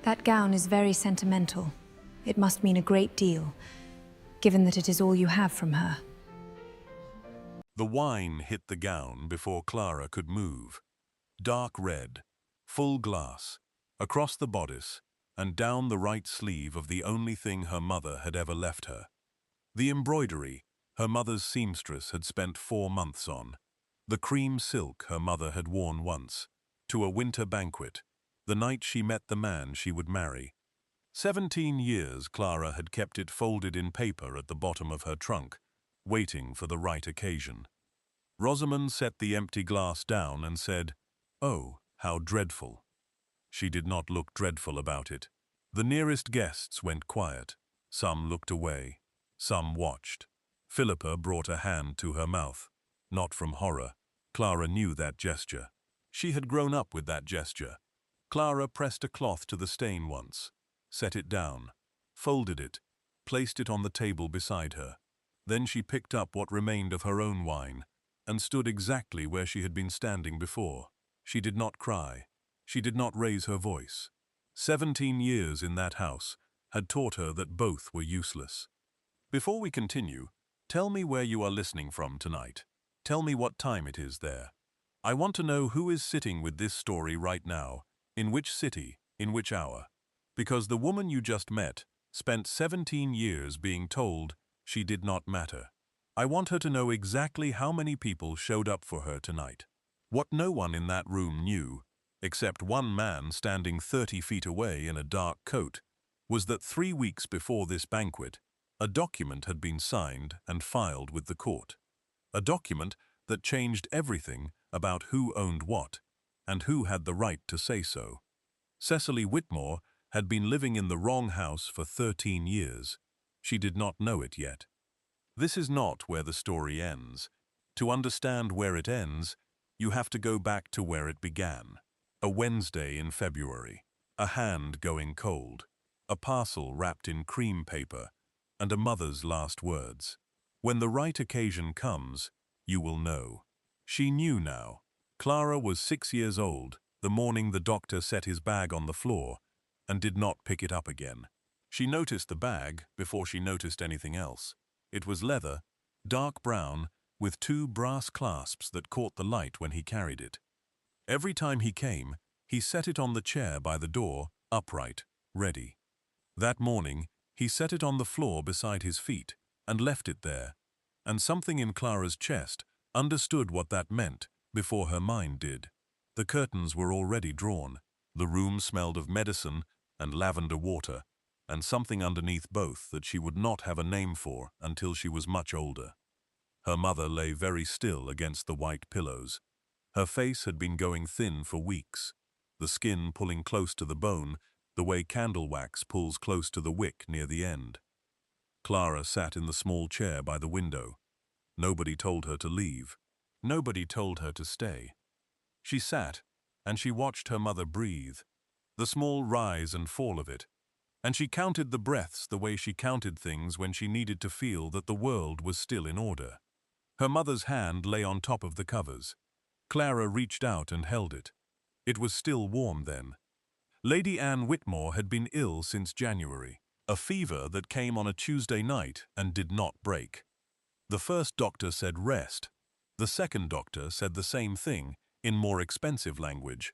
That gown is very sentimental. It must mean a great deal, given that it is all you have from her. The wine hit the gown before Clara could move. Dark red, full glass, across the bodice and down the right sleeve of the only thing her mother had ever left her. The embroidery her mother's seamstress had spent 4 months on. The cream silk her mother had worn once, to a winter banquet, the night she met the man she would marry. 17 years Clara had kept it folded in paper at the bottom of her trunk, waiting for the right occasion. Rosamond set the empty glass down and said, "Oh, how dreadful." She did not look dreadful about it. The nearest guests went quiet. Some looked away. Some watched. Philippa brought a hand to her mouth. Not from horror. Clara knew that gesture. She had grown up with that gesture. Clara pressed a cloth to the stain once, set it down, folded it, placed it on the table beside her. Then she picked up what remained of her own wine and stood exactly where she had been standing before. She did not cry. She did not raise her voice. 17 years in that house had taught her that both were useless. Before we continue, tell me where you are listening from tonight. Tell me what time it is there. I want to know who is sitting with this story right now, in which city, in which hour. Because the woman you just met spent 17 years being told she did not matter. I want her to know exactly how many people showed up for her tonight. What no one in that room knew, except one man standing 30 feet away in a dark coat, was that 3 weeks before this banquet, a document had been signed and filed with the court. A document that changed everything about who owned what, and who had the right to say so. Cecily Whitmore had been living in the wrong house for 13 years. She did not know it yet. This is not where the story ends. To understand where it ends, you have to go back to where it began. A Wednesday in February, a hand going cold, a parcel wrapped in cream paper, and a mother's last words. When the right occasion comes, you will know. She knew now. Clara was 6 years old the morning the doctor set his bag on the floor and did not pick it up again. She noticed the bag before she noticed anything else. It was leather, dark brown, with 2 brass clasps that caught the light when he carried it. Every time he came, he set it on the chair by the door, upright, ready. That morning, he set it on the floor beside his feet and left it there, and something in Clara's chest understood what that meant before her mind did. The curtains were already drawn. The room smelled of medicine and lavender water, and something underneath both that she would not have a name for until she was much older. Her mother lay very still against the white pillows. Her face had been going thin for weeks, the skin pulling close to the bone, the way candle wax pulls close to the wick near the end. Clara sat in the small chair by the window. Nobody told her to leave. Nobody told her to stay. She sat, and she watched her mother breathe, the small rise and fall of it, and she counted the breaths the way she counted things when she needed to feel that the world was still in order. Her mother's hand lay on top of the covers. Clara reached out and held it. It was still warm then. Lady Anne Whitmore had been ill since January, a fever that came on a Tuesday night and did not break. The first doctor said rest. The second doctor said the same thing in more expensive language.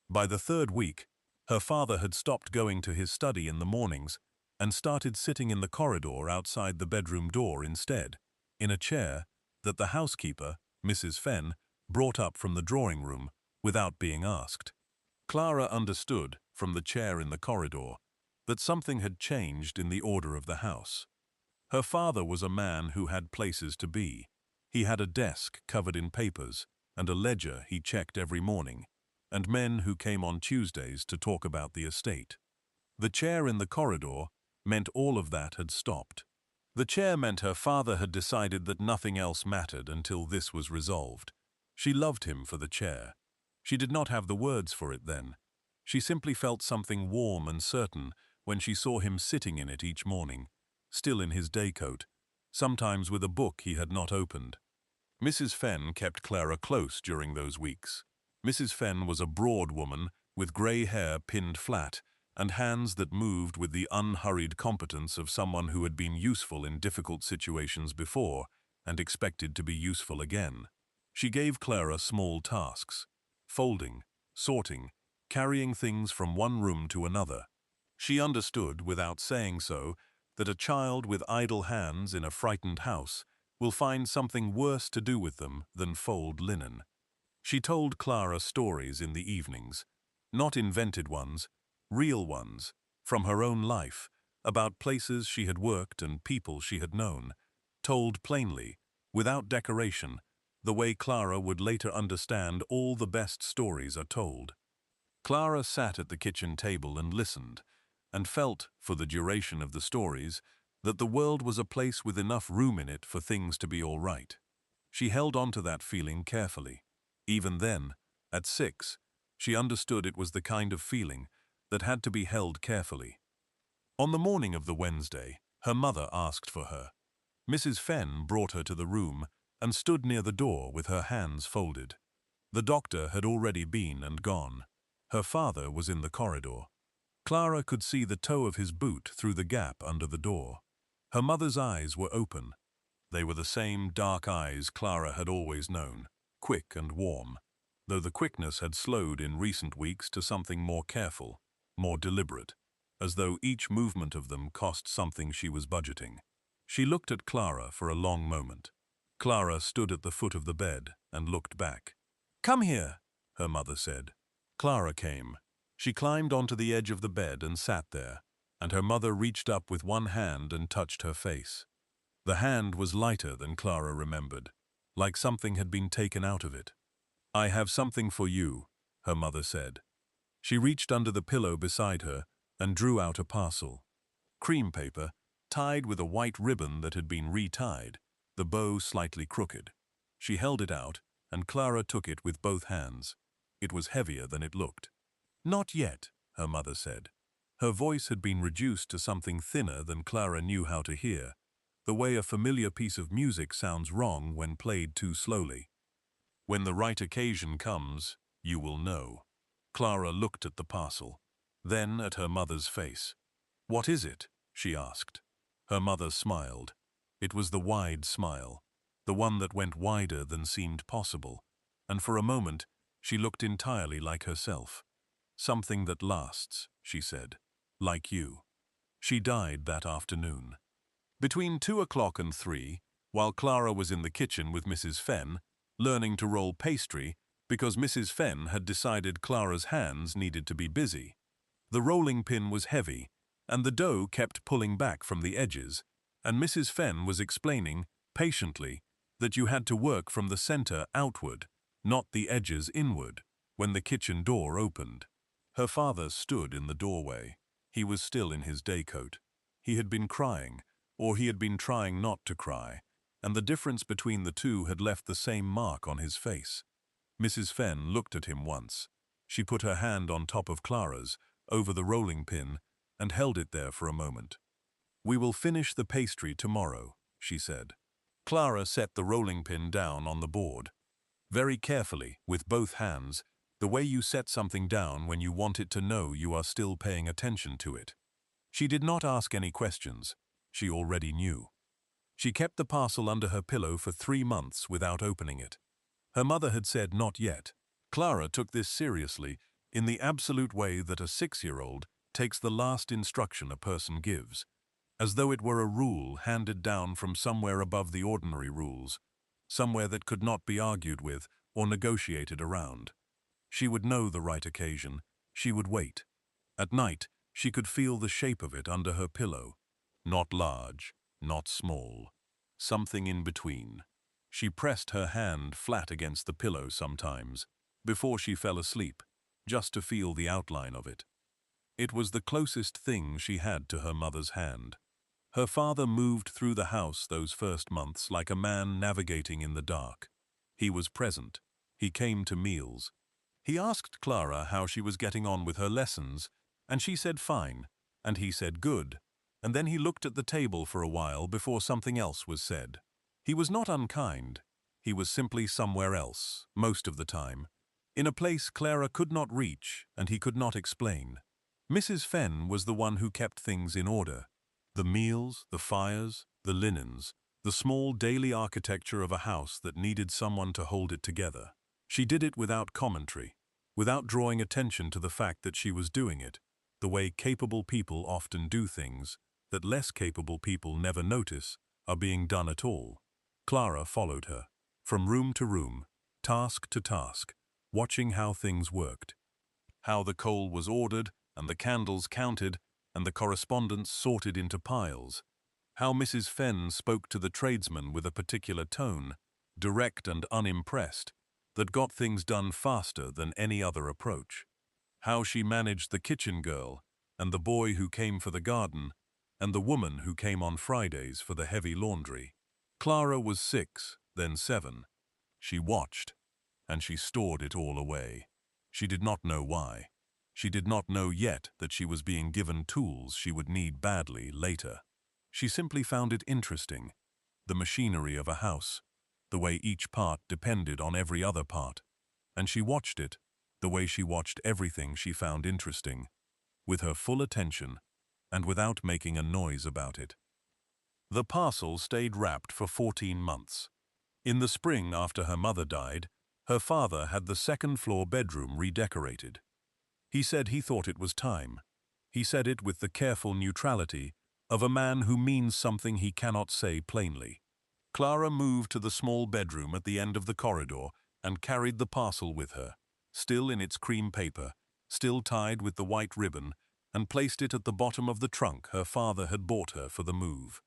By the 3rd week, her father had stopped going to his study in the mornings and started sitting in the corridor outside the bedroom door instead, in a chair that the housekeeper, Mrs. Fenn, brought up from the drawing room without being asked. Clara understood, from the chair in the corridor, that something had changed in the order of the house. Her father was a man who had places to be. He had a desk covered in papers and a ledger he checked every morning, and men who came on Tuesdays to talk about the estate. The chair in the corridor meant all of that had stopped. The chair meant her father had decided that nothing else mattered until this was resolved. She loved him for the chair. She did not have the words for it then. She simply felt something warm and certain when she saw him sitting in it each morning, still in his day coat, sometimes with a book he had not opened. Mrs. Fenn kept Clara close during those weeks. Mrs. Fenn was a broad woman with grey hair pinned flat and hands that moved with the unhurried competence of someone who had been useful in difficult situations before and expected to be useful again. She gave Clara small tasks: folding, sorting, carrying things from one room to another. She understood, without saying so, that a child with idle hands in a frightened house will find something worse to do with them than fold linen. She told Clara stories in the evenings, not invented ones, real ones, from her own life, about places she had worked and people she had known, told plainly, without decoration, the way Clara would later understand all the best stories are told. Clara sat at the kitchen table and listened, and felt, for the duration of the stories, that the world was a place with enough room in it for things to be all right. She held on to that feeling carefully. Even then, at 6, she understood it was the kind of feeling that had to be held carefully. On the morning of the Wednesday, her mother asked for her. Mrs. Fenn brought her to the room and stood near the door with her hands folded. The doctor had already been and gone. Her father was in the corridor. Clara could see the toe of his boot through the gap under the door. Her mother's eyes were open. They were the same dark eyes Clara had always known, quick and warm, though the quickness had slowed in recent weeks to something more careful, more deliberate, as though each movement of them cost something she was budgeting. She looked at Clara for a long moment. Clara stood at the foot of the bed and looked back. "Come here," her mother said. Clara came. She climbed onto the edge of the bed and sat there, and her mother reached up with one hand and touched her face. The hand was lighter than Clara remembered, like something had been taken out of it. "I have something for you," her mother said. She reached under the pillow beside her and drew out a parcel. Cream paper, tied with a white ribbon that had been retied, the bow slightly crooked. She held it out, and Clara took it with both hands. It was heavier than it looked. "Not yet," her mother said. Her voice had been reduced to something thinner than Clara knew how to hear, the way a familiar piece of music sounds wrong when played too slowly. "When the right occasion comes, you will know." Clara looked at the parcel, then at her mother's face. "What is it?" she asked. Her mother smiled. It was the wide smile, the one that went wider than seemed possible, and for a moment she looked entirely like herself. "Something that lasts," she said, "like you." She died that afternoon. Between 2 o'clock and 3, while Clara was in the kitchen with Mrs. Fenn, learning to roll pastry because Mrs. Fenn had decided Clara's hands needed to be busy. The rolling pin was heavy, and the dough kept pulling back from the edges, and Mrs. Fenn was explaining, patiently, that you had to work from the center outward, not the edges inward, when the kitchen door opened. Her father stood in the doorway. He was still in his day coat. He had been crying, or he had been trying not to cry, and the difference between the two had left the same mark on his face. Mrs. Fenn looked at him once. She put her hand on top of Clara's, over the rolling pin, and held it there for a moment. "We will finish the pastry tomorrow," she said. Clara set the rolling pin down on the board. Very carefully, with both hands, the way you set something down when you want it to know you are still paying attention to it. She did not ask any questions. She already knew. She kept the parcel under her pillow for 3 months without opening it. Her mother had said not yet. Clara took this seriously, in the absolute way that a 6-year-old takes the last instruction a person gives, as though it were a rule handed down from somewhere above the ordinary rules, somewhere that could not be argued with or negotiated around. She would know the right occasion. She would wait. At night, she could feel the shape of it under her pillow. Not large, not small. Something in between. She pressed her hand flat against the pillow sometimes, before she fell asleep, just to feel the outline of it. It was the closest thing she had to her mother's hand. Her father moved through the house those first months like a man navigating in the dark. He was present. He came to meals. He asked Clara how she was getting on with her lessons, and she said fine, and he said good, and then he looked at the table for a while before something else was said. He was not unkind. He was simply somewhere else, most of the time, in a place Clara could not reach and he could not explain. Mrs. Fenn was the one who kept things in order. The meals, the fires, the linens, the small daily architecture of a house that needed someone to hold it together. She did it without commentary, without drawing attention to the fact that she was doing it, the way capable people often do things that less capable people never notice are being done at all. Clara followed her, from room to room, task to task, watching how things worked. How the coal was ordered, and the candles counted, and the correspondence sorted into piles. How Mrs. Fenn spoke to the tradesmen with a particular tone, direct and unimpressed, that got things done faster than any other approach. How she managed the kitchen girl, and the boy who came for the garden, and the woman who came on Fridays for the heavy laundry. Clara was 6, then 7. She watched, and she stored it all away. She did not know why. She did not know yet that she was being given tools she would need badly later. She simply found it interesting, the machinery of a house, the way each part depended on every other part, and she watched it, the way she watched everything she found interesting, with her full attention and without making a noise about it. The parcel stayed wrapped for 14 months. In the spring after her mother died, her father had the second-floor bedroom redecorated. He said he thought it was time. He said it with the careful neutrality of a man who means something he cannot say plainly. Clara moved to the small bedroom at the end of the corridor and carried the parcel with her, still in its cream paper, still tied with the white ribbon, and placed it at the bottom of the trunk her father had bought her for the move.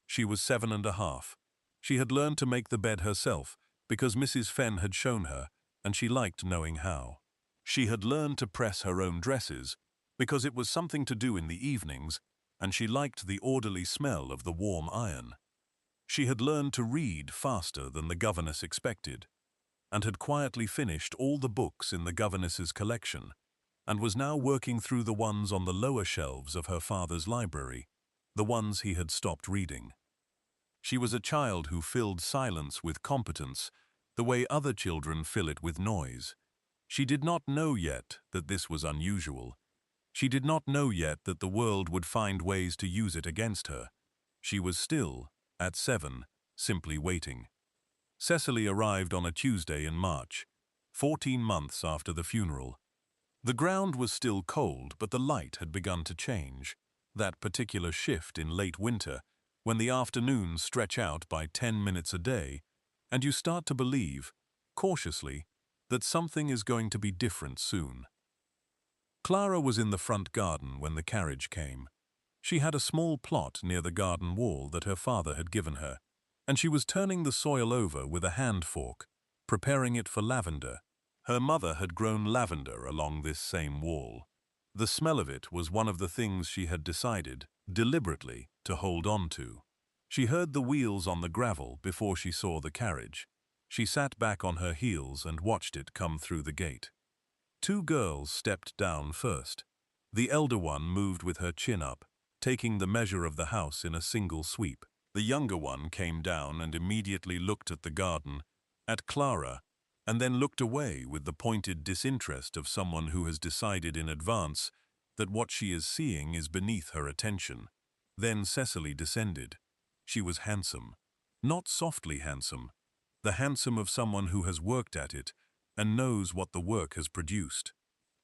She was 7.5. She had learned to make the bed herself because Mrs. Fenn had shown her, and she liked knowing how. She had learned to press her own dresses because it was something to do in the evenings, and she liked the orderly smell of the warm iron. She had learned to read faster than the governess expected, and had quietly finished all the books in the governess's collection, and was now working through the ones on the lower shelves of her father's library, the ones he had stopped reading. She was a child who filled silence with competence, the way other children fill it with noise. She did not know yet that this was unusual. She did not know yet that the world would find ways to use it against her. She was still, at 7, simply waiting. Cecily arrived on a Tuesday in March, 14 months after the funeral. The ground was still cold, but the light had begun to change. That particular shift in late winter, when the afternoons stretch out by 10 minutes a day, and you start to believe, cautiously, that something is going to be different soon. Clara was in the front garden when the carriage came. She had a small plot near the garden wall that her father had given her, and she was turning the soil over with a hand fork, preparing it for lavender. Her mother had grown lavender along this same wall. The smell of it was one of the things she had decided, deliberately, to hold on to. She heard the wheels on the gravel before she saw the carriage. She sat back on her heels and watched it come through the gate. 2 girls stepped down first. The elder one moved with her chin up, taking the measure of the house in a single sweep. The younger one came down and immediately looked at the garden, at Clara, and then looked away with the pointed disinterest of someone who has decided in advance that what she is seeing is beneath her attention. Then Cecily descended. She was handsome, not softly handsome, the handsome of someone who has worked at it and knows what the work has produced.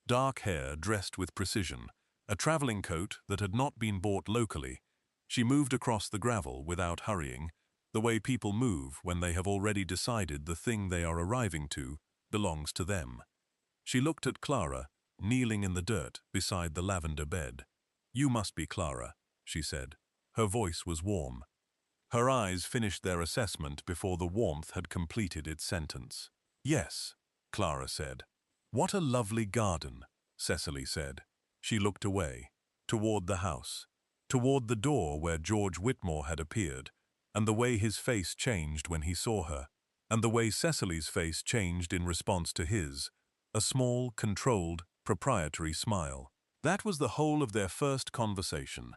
Dark hair dressed with precision, a traveling coat that had not been bought locally. She moved across the gravel without hurrying, the way people move when they have already decided the thing they are arriving to belongs to them. She looked at Clara, kneeling in the dirt beside the lavender bed. "You must be Clara," she said. Her voice was warm. Her eyes finished their assessment before the warmth had completed its sentence. "Yes," Clara said. "What a lovely garden," Cecily said. She looked away, toward the house, toward the door where George Whitmore had appeared, and the way his face changed when he saw her, and the way Cecily's face changed in response to his, a small, controlled, proprietary smile. That was the whole of their first conversation.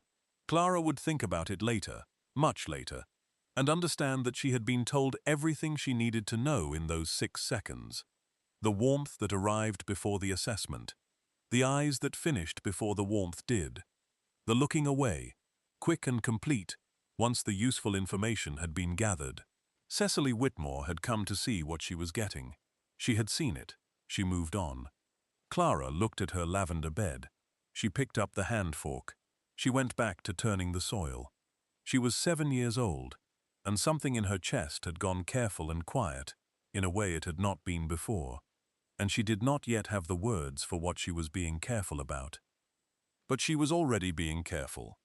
Clara would think about it later, much later, and understand that she had been told everything she needed to know in those 6 seconds. The warmth that arrived before the assessment, The eyes that finished before the warmth did. The looking away, quick and complete, once the useful information had been gathered. Cecily Whitmore had come to see what she was getting. She had seen it. She moved on. Clara looked at her lavender bed. She picked up the hand fork. She went back to turning the soil. She was 7 years old, and something in her chest had gone careful and quiet, in a way it had not been before, and she did not yet have the words for what she was being careful about. But she was already being careful.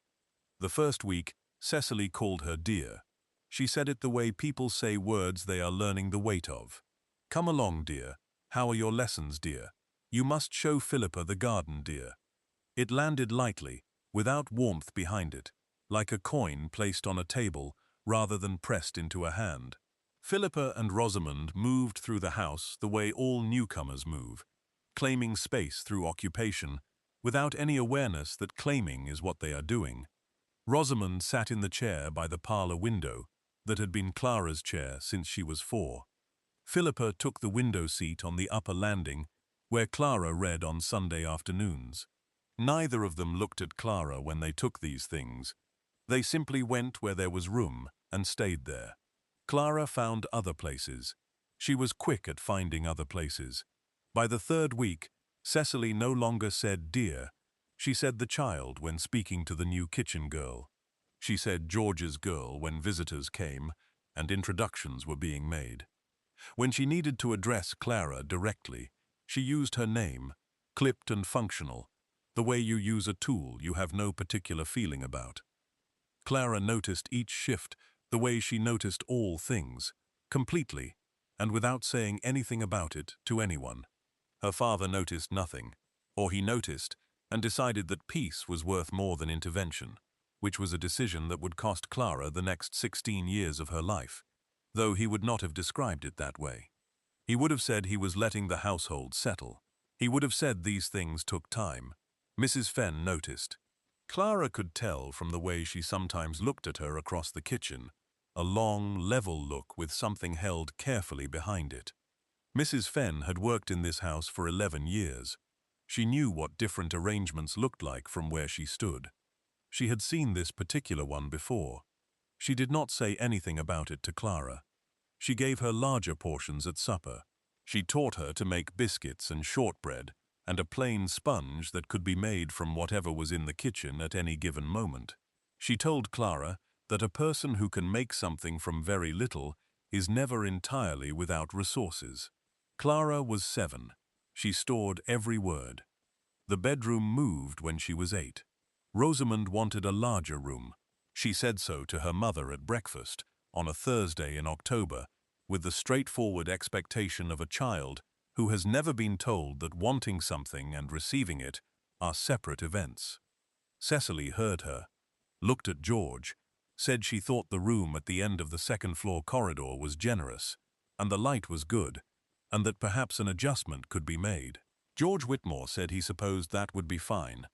The first week, Cecily called her dear. She said it the way people say words they are learning the weight of. Come along, dear. How are your lessons, dear? You must show Philippa the garden, dear. It landed lightly, without warmth behind it, like a coin placed on a table rather than pressed into a hand. Philippa and Rosamond moved through the house the way all newcomers move, claiming space through occupation, without any awareness that claiming is what they are doing. Rosamond sat in the chair by the parlor window that had been Clara's chair since she was 4. Philippa took the window seat on the upper landing where Clara read on Sunday afternoons. Neither of them looked at Clara when they took these things. They simply went where there was room and stayed there. Clara found other places. She was quick at finding other places. By the 3rd week, Cecily no longer said dear. She said the child when speaking to the new kitchen girl. She said George's girl when visitors came and introductions were being made. When she needed to address Clara directly, she used her name, clipped and functional, the way you use a tool you have no particular feeling about. Clara noticed each shift the way she noticed all things, completely, and without saying anything about it to anyone. Her father noticed nothing, or he noticed and decided that peace was worth more than intervention, which was a decision that would cost Clara the next 16 years of her life, though he would not have described it that way. He would have said he was letting the household settle. He would have said these things took time. Mrs. Fenn noticed. Clara could tell from the way she sometimes looked at her across the kitchen, a long, level look with something held carefully behind it. Mrs. Fenn had worked in this house for 11 years. She knew what different arrangements looked like from where she stood. She had seen this particular one before. She did not say anything about it to Clara. She gave her larger portions at supper. She taught her to make biscuits and shortbread and a plain sponge that could be made from whatever was in the kitchen at any given moment. She told Clara that a person who can make something from very little is never entirely without resources. Clara was 7. She stored every word. The bedroom moved when she was 8. Rosamond wanted a larger room. She said so to her mother at breakfast on a Thursday in October, with the straightforward expectation of a child who has never been told that wanting something and receiving it are separate events. Cecily heard her, looked at George, said she thought the room at the end of the 2nd-floor corridor was generous, and the light was good, and that perhaps an adjustment could be made. George Whitmore said he supposed that would be fine.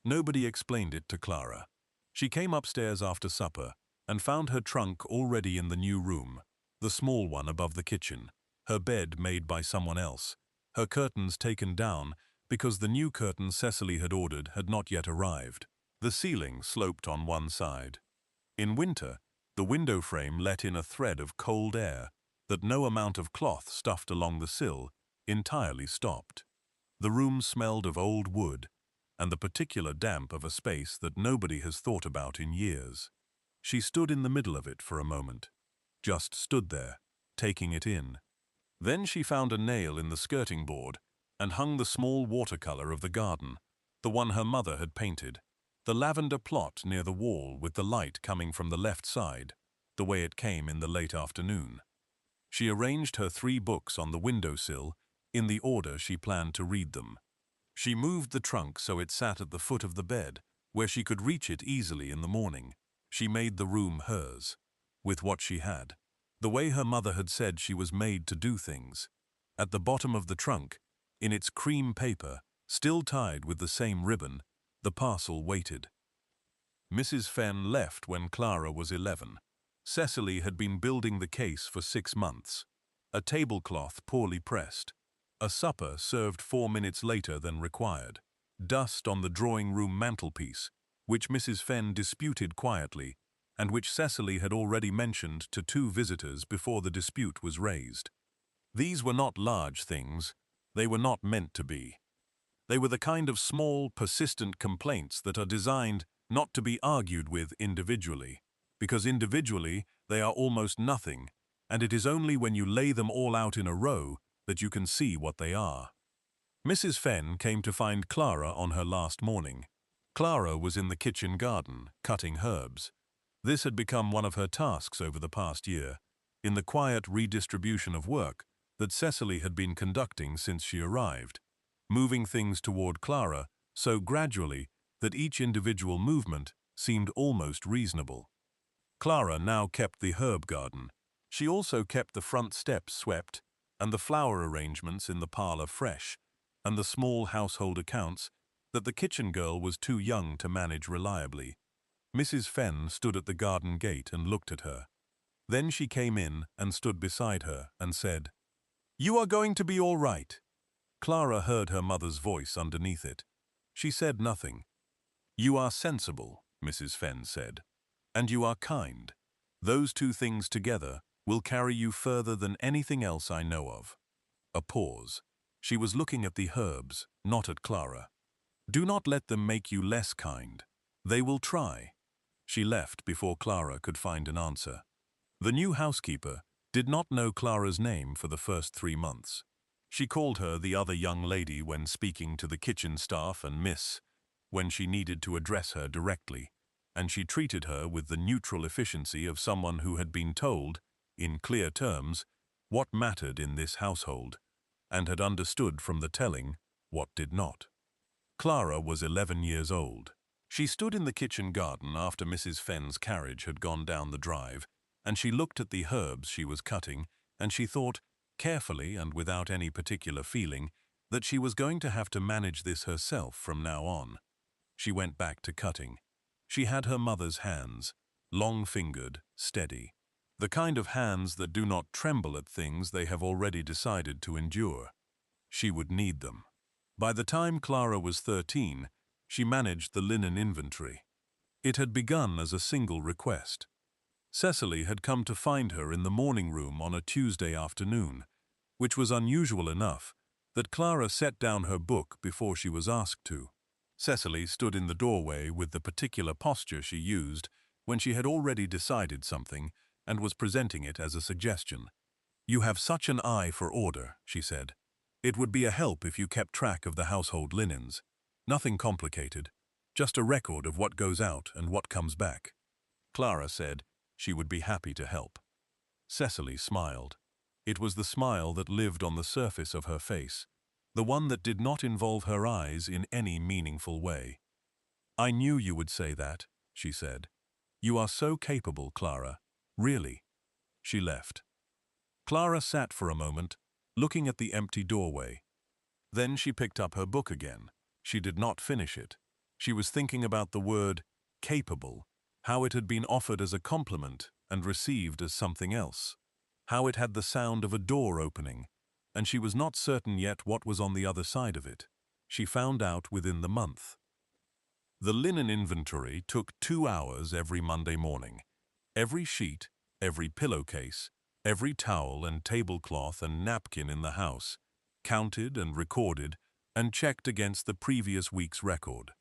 Nobody explained it to Clara. She came upstairs after supper and found her trunk already in the new room, the small one above the kitchen, her bed made by someone else, her curtains taken down because the new curtains Cecily had ordered had not yet arrived. The ceiling sloped on one side. In winter, the window frame let in a thread of cold air that no amount of cloth stuffed along the sill entirely stopped. The room smelled of old wood and the particular damp of a space that nobody has thought about in years. She stood in the middle of it for a moment, just stood there, taking it in. Then she found a nail in the skirting board and hung the small watercolor of the garden, the one her mother had painted, the lavender plot near the wall with the light coming from the left side, the way it came in the late afternoon. She arranged her 3 books on the windowsill in the order she planned to read them. She moved the trunk so it sat at the foot of the bed, where she could reach it easily in the morning. She made the room hers, with what she had, the way her mother had said she was made to do things. At the bottom of the trunk, in its cream paper, still tied with the same ribbon, the parcel waited. Mrs. Fenn left when Clara was 11. Cecily had been building the case for 6 months. A tablecloth poorly pressed. A supper served 4 minutes later than required. dust on the drawing-room mantelpiece, which Mrs. Fenn disputed quietly, and which Cecily had already mentioned to 2 visitors before the dispute was raised. These were not large things. They were not meant to be. They were the kind of small, persistent complaints that are designed not to be argued with individually, because individually they are almost nothing, and it is only when you lay them all out in a row that you can see what they are. Mrs. Fenn came to find Clara on her last morning. Clara was in the kitchen garden, cutting herbs. This had become one of her tasks over the past year, in the quiet redistribution of work that Cecily had been conducting since she arrived, moving things toward Clara so gradually that each individual movement seemed almost reasonable. Clara now kept the herb garden. She also kept the front steps swept, and the flower arrangements in the parlor fresh, and the small household accounts that the kitchen girl was too young to manage reliably. Mrs. Fenn stood at the garden gate and looked at her. Then she came in and stood beside her and said, "You are going to be all right." Clara heard her mother's voice underneath it. She said nothing. "You are sensible," Mrs. Fenn said, "and you are kind. Those 2 things together will carry you further than anything else I know of." A pause. She was looking at the herbs, not at Clara. "Do not let them make you less kind. They will try." She left before Clara could find an answer. The new housekeeper did not know Clara's name for the first 3 months. She called her the other young lady when speaking to the kitchen staff and Miss, when she needed to address her directly, and she treated her with the neutral efficiency of someone who had been told, in clear terms, what mattered in this household, and had understood from the telling what did not. Clara was 11 years old. She stood in the kitchen garden after Mrs. Fenn's carriage had gone down the drive, and she looked at the herbs she was cutting, and she thought, carefully and without any particular feeling, that she was going to have to manage this herself from now on. She went back to cutting. She had her mother's hands, long-fingered, steady, the kind of hands that do not tremble at things they have already decided to endure. She would need them. By the time Clara was 13, she managed the linen inventory. It had begun as a single request. Cecily had come to find her in the morning room on a Tuesday afternoon, which was unusual enough that Clara set down her book before she was asked to. Cecily stood in the doorway with the particular posture she used when she had already decided something and was presenting it as a suggestion. "You have such an eye for order," she said. "It would be a help if you kept track of the household linens. Nothing complicated, just a record of what goes out and what comes back." Clara said she would be happy to help. Cecily smiled. It was the smile that lived on the surface of her face, the one that did not involve her eyes in any meaningful way. "I knew you would say that," she said. "You are so capable, Clara. Really." She left. Clara sat for a moment, looking at the empty doorway. Then she picked up her book again. She did not finish it. She was thinking about the word capable, how it had been offered as a compliment and received as something else, how it had the sound of a door opening, and she was not certain yet what was on the other side of it. She found out within the month. The linen inventory took 2 hours every Monday morning. Every sheet, every pillowcase, every towel and tablecloth and napkin in the house, counted and recorded and checked against the previous week's record.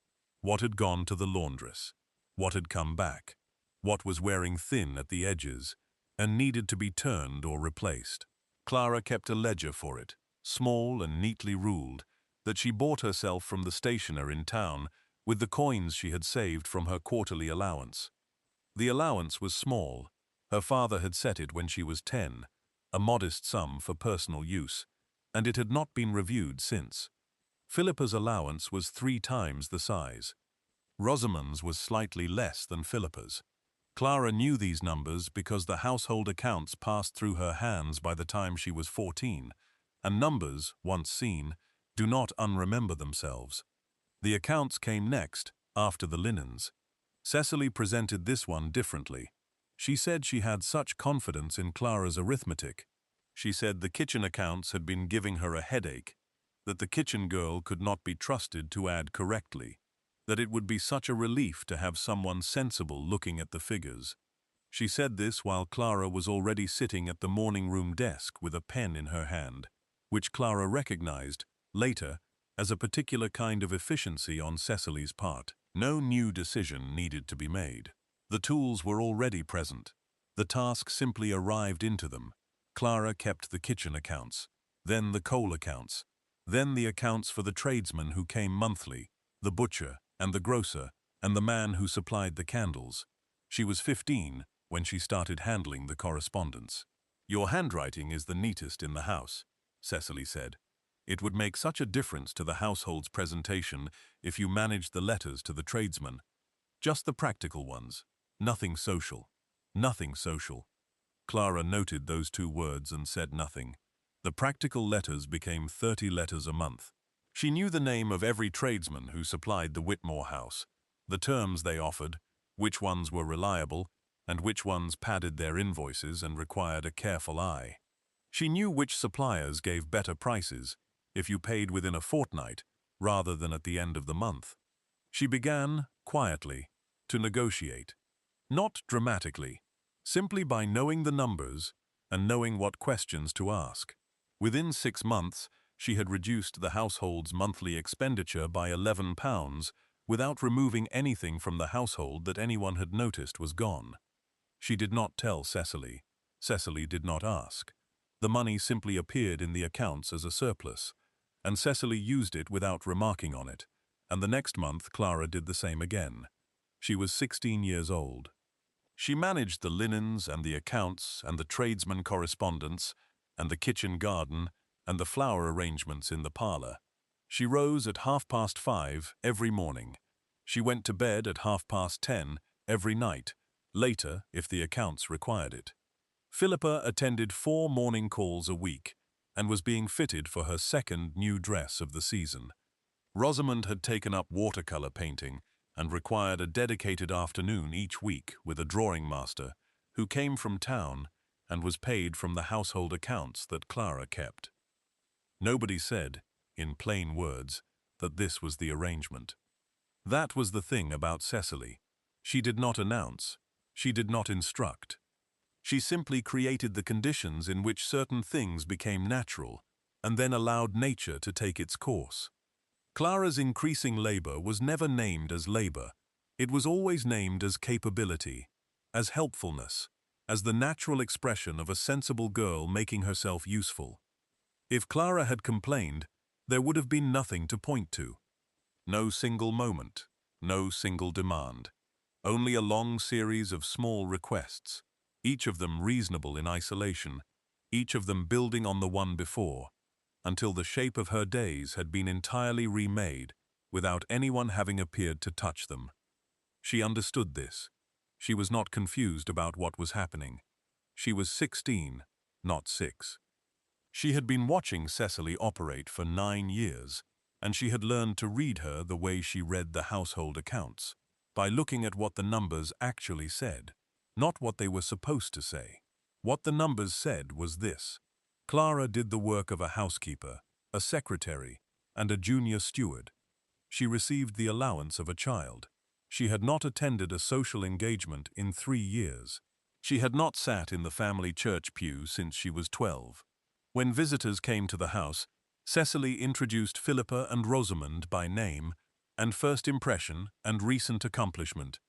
What had gone to the laundress? What had come back? What was wearing thin at the edges and needed to be turned or replaced? Clara kept a ledger for it, small and neatly ruled, that she bought herself from the stationer in town with the coins she had saved from her quarterly allowance. The allowance was small. Her father had set it when she was 10, a modest sum for personal use, and it had not been reviewed since. Philippa's allowance was 3 times the size. Rosamond's was slightly less than Philippa's. Clara knew these numbers because the household accounts passed through her hands by the time she was 14, and numbers, once seen, do not unremember themselves. The accounts came next, after the linens. Cecily presented this one differently. She said she had such confidence in Clara's arithmetic. She said the kitchen accounts had been giving her a headache. that the kitchen girl could not be trusted to add correctly, that it would be such a relief to have someone sensible looking at the figures. She said this while Clara was already sitting at the morning room desk with a pen in her hand, which Clara recognized, later, as a particular kind of efficiency on Cecily's part. No new decision needed to be made. The tools were already present. The task simply arrived into them. Clara kept the kitchen accounts, then the coal accounts, then the accounts for the tradesmen who came monthly, the butcher and the grocer, and the man who supplied the candles. She was 15 when she started handling the correspondence. "Your handwriting is the neatest in the house," Cecily said. "It would make such a difference to the household's presentation if you managed the letters to the tradesmen. Just the practical ones. Nothing social. Nothing social." Clara noted those two words and said nothing. The practical letters became 30 letters a month. She knew the name of every tradesman who supplied the Whitmore house, the terms they offered, which ones were reliable, and which ones padded their invoices and required a careful eye. She knew which suppliers gave better prices if you paid within a fortnight rather than at the end of the month. She began, quietly, to negotiate. Not dramatically, simply by knowing the numbers and knowing what questions to ask. Within 6 months, she had reduced the household's monthly expenditure by £11 without removing anything from the household that anyone had noticed was gone. She did not tell Cecily. Cecily did not ask. The money simply appeared in the accounts as a surplus, and Cecily used it without remarking on it, and the next month Clara did the same again. She was 16 years old. She managed the linens and the accounts and the tradesman correspondence and the kitchen garden and the flower arrangements in the parlor. She rose at 5:30 every morning. She went to bed at 10:30 every night, later if the accounts required it. Philippa attended 4 morning calls a week and was being fitted for her second new dress of the season. Rosamond had taken up watercolor painting and required a dedicated afternoon each week with a drawing master who came from town and was paid from the household accounts that Clara kept. Nobody said, in plain words, that this was the arrangement. That was the thing about Cecily. She did not announce. She did not instruct. She simply created the conditions in which certain things became natural, and then allowed nature to take its course. Clara's increasing labor was never named as labor. It was always named as capability, as helpfulness, as the natural expression of a sensible girl making herself useful. If Clara had complained, there would have been nothing to point to. No single moment, no single demand. Only a long series of small requests, each of them reasonable in isolation, each of them building on the one before, until the shape of her days had been entirely remade without anyone having appeared to touch them. She understood this. She was not confused about what was happening. She was 16, not 6. She had been watching Cecily operate for 9 years, and she had learned to read her the way she read the household accounts, by looking at what the numbers actually said, not what they were supposed to say. What the numbers said was this: Clara did the work of a housekeeper, a secretary, and a junior steward. She received the allowance of a child. She had not attended a social engagement in 3 years. She had not sat in the family church pew since she was 12. When visitors came to the house, Cecily introduced Philippa and Rosamond by name, and first impression and recent accomplishment,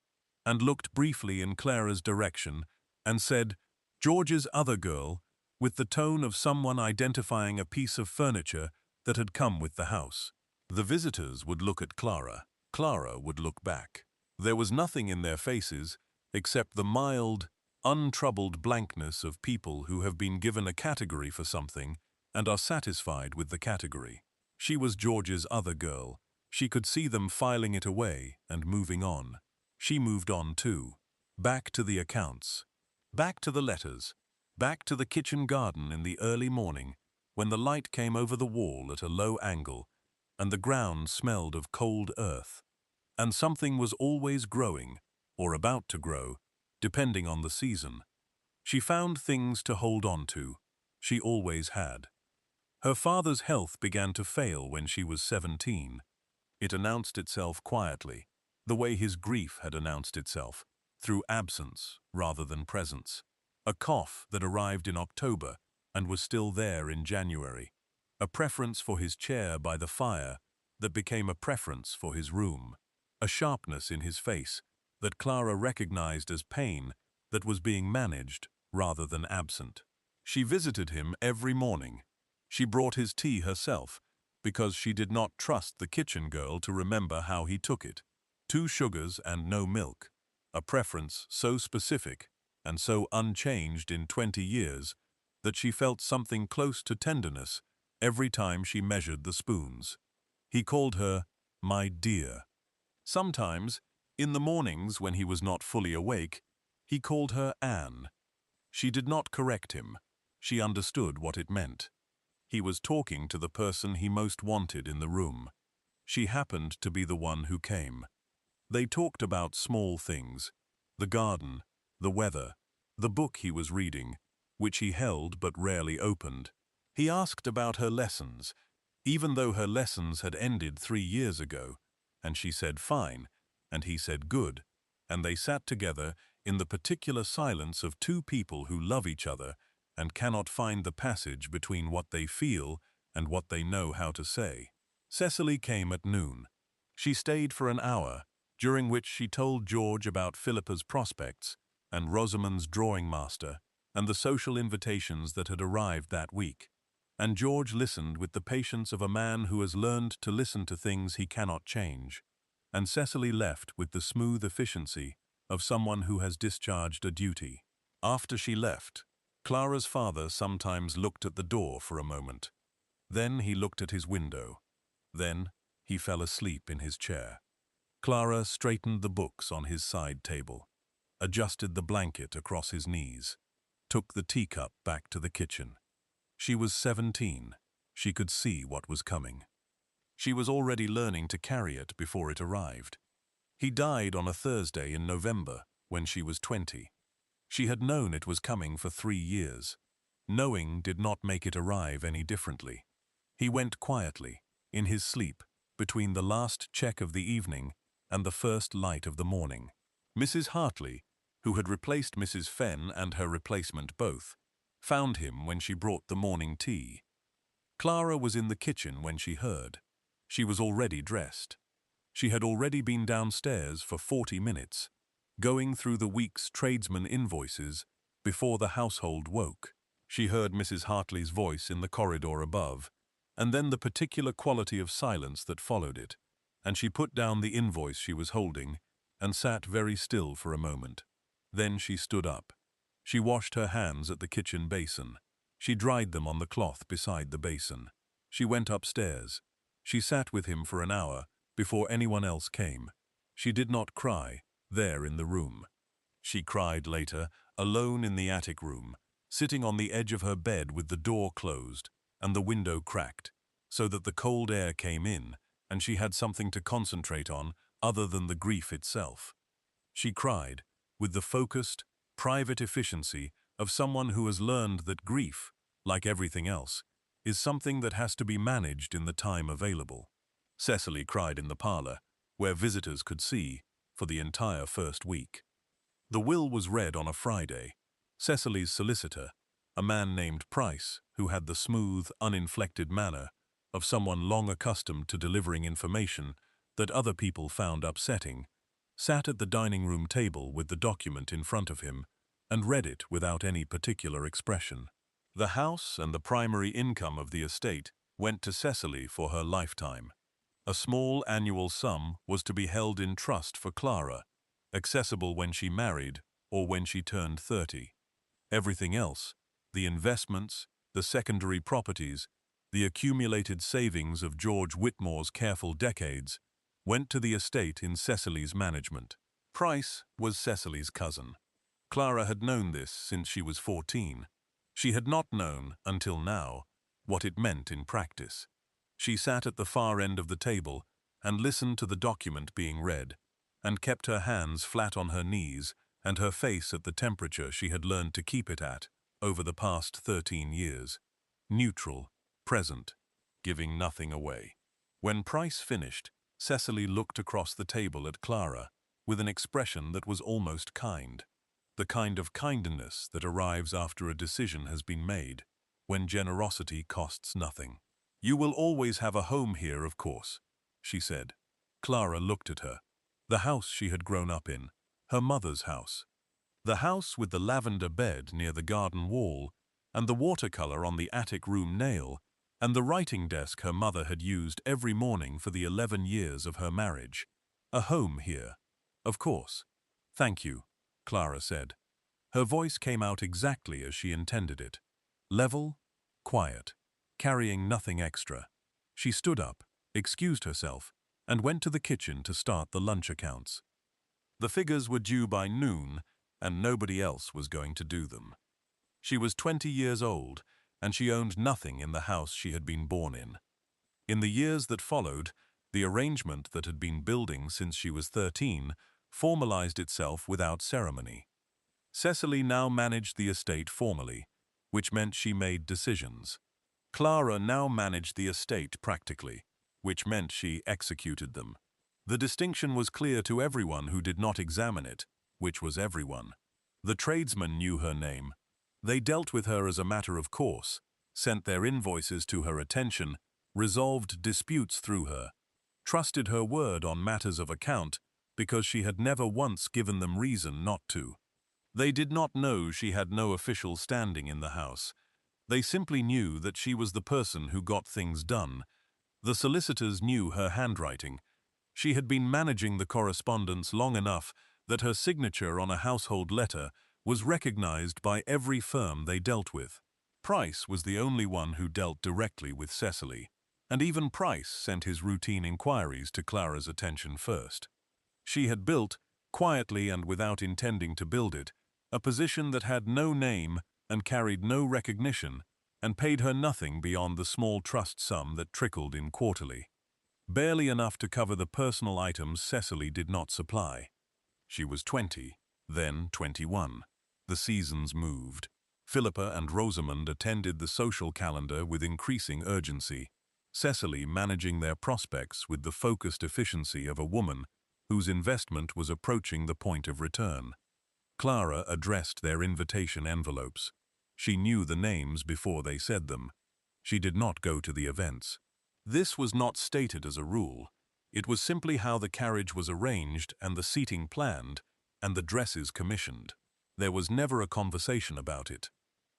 and looked briefly in Clara's direction and said, "George's other girl," with the tone of someone identifying a piece of furniture that had come with the house. The visitors would look at Clara. Clara would look back. There was nothing in their faces except the mild, untroubled blankness of people who have been given a category for something and are satisfied with the category. She was George's other girl. She could see them filing it away and moving on. She moved on too. Back to the accounts. Back to the letters. Back to the kitchen garden in the early morning, when the light came over the wall at a low angle, and the ground smelled of cold earth. And something was always growing, or about to grow, depending on the season. She found things to hold on to. She always had. Her father's health began to fail when she was 17. It announced itself quietly, the way his grief had announced itself, through absence rather than presence. A cough that arrived in October and was still there in January. A preference for his chair by the fire that became a preference for his room. A sharpness in his face that Clara recognized as pain that was being managed rather than absent. She visited him every morning. She brought his tea herself, because she did not trust the kitchen girl to remember how he took it. 2 sugars and no milk. A preference so specific and so unchanged in 20 years that she felt something close to tenderness every time she measured the spoons. He called her, "my dear." Sometimes, in the mornings when he was not fully awake, he called her Anne. She did not correct him. She understood what it meant. He was talking to the person he most wanted in the room. She happened to be the one who came. They talked about small things, the garden, the weather, the book he was reading, which he held but rarely opened. He asked about her lessons, even though her lessons had ended 3 years ago, and she said fine, and he said good, and they sat together in the particular silence of 2 people who love each other and cannot find the passage between what they feel and what they know how to say. Cecily came at noon. She stayed for an hour, during which she told George about Philippa's prospects and Rosamond's drawing master and the social invitations that had arrived that week. And George listened with the patience of a man who has learned to listen to things he cannot change. And Cecily left with the smooth efficiency of someone who has discharged a duty. After she left, Clara's father sometimes looked at the door for a moment. Then he looked at his window. Then he fell asleep in his chair. Clara straightened the books on his side table, adjusted the blanket across his knees, took the teacup back to the kitchen. She was 17. She could see what was coming. She was already learning to carry it before it arrived. He died on a Thursday in November when she was 20. She had known it was coming for 3 years. Knowing did not make it arrive any differently. He went quietly, in his sleep, between the last check of the evening and the first light of the morning. Mrs. Hartley, who had replaced Mrs. Fenn and her replacement both, found him when she brought the morning tea. Clara was in the kitchen when she heard. She was already dressed. She had already been downstairs for 40 minutes, going through the week's tradesman invoices before the household woke. She heard Mrs. Hartley's voice in the corridor above, and then the particular quality of silence that followed it, and she put down the invoice she was holding and sat very still for a moment. Then she stood up. She washed her hands at the kitchen basin. She dried them on the cloth beside the basin. She went upstairs. She sat with him for an hour before anyone else came. She did not cry, there in the room. She cried later, alone in the attic room, sitting on the edge of her bed with the door closed and the window cracked, so that the cold air came in and she had something to concentrate on other than the grief itself. She cried, with the focused, private efficiency of someone who has learned that grief, like everything else, is something that has to be managed in the time available. Cecily cried in the parlor, where visitors could see, for the entire first week. The will was read on a Friday. Cecily's solicitor, a man named Price, who had the smooth, uninflected manner of someone long accustomed to delivering information that other people found upsetting, sat at the dining room table with the document in front of him and read it without any particular expression. The house and the primary income of the estate went to Cecily for her lifetime. A small annual sum was to be held in trust for Clara, accessible when she married or when she turned 30. Everything else, the investments, the secondary properties, the accumulated savings of George Whitmore's careful decades, went to the estate in Cecily's management. Price was Cecily's cousin. Clara had known this since she was 14. She had not known, until now, what it meant in practice. She sat at the far end of the table and listened to the document being read, and kept her hands flat on her knees and her face at the temperature she had learned to keep it at over the past 13 years. Neutral, present, giving nothing away. When Price finished, Cecily looked across the table at Clara with an expression that was almost kind. The kind of kindness that arrives after a decision has been made, when generosity costs nothing. "You will always have a home here, of course," she said. Clara looked at her. The house she had grown up in, her mother's house. The house with the lavender bed near the garden wall, and the watercolor on the attic room nail, and the writing desk her mother had used every morning for the 11 years of her marriage. A home here. Of course. "Thank you," Clara said. Her voice came out exactly as she intended it. Level, quiet, carrying nothing extra. She stood up, excused herself, and went to the kitchen to start the lunch accounts. The figures were due by noon, and nobody else was going to do them. She was 20 years old, and she owned nothing in the house she had been born in. In the years that followed, the arrangement that had been building since she was 13 formalized itself without ceremony. Cecily now managed the estate formally, which meant she made decisions. Clara now managed the estate practically, which meant she executed them. The distinction was clear to everyone who did not examine it, which was everyone. The tradesmen knew her name. They dealt with her as a matter of course, sent their invoices to her attention, resolved disputes through her, trusted her word on matters of account because she had never once given them reason not to. They did not know she had no official standing in the house. They simply knew that she was the person who got things done. The solicitors knew her handwriting. She had been managing the correspondence long enough that her signature on a household letter was recognized by every firm they dealt with. Price was the only one who dealt directly with Cecily, and even Price sent his routine inquiries to Clara's attention first. She had built, quietly and without intending to build it, a position that had no name and carried no recognition, and paid her nothing beyond the small trust sum that trickled in quarterly. Barely enough to cover the personal items Cecily did not supply. She was 20, then 21. The seasons moved. Philippa and Rosamond attended the social calendar with increasing urgency, Cecily managing their prospects with the focused efficiency of a woman whose investment was approaching the point of return. Clara addressed their invitation envelopes. She knew the names before they said them. She did not go to the events. This was not stated as a rule. It was simply how the carriage was arranged and the seating planned and the dresses commissioned. There was never a conversation about it.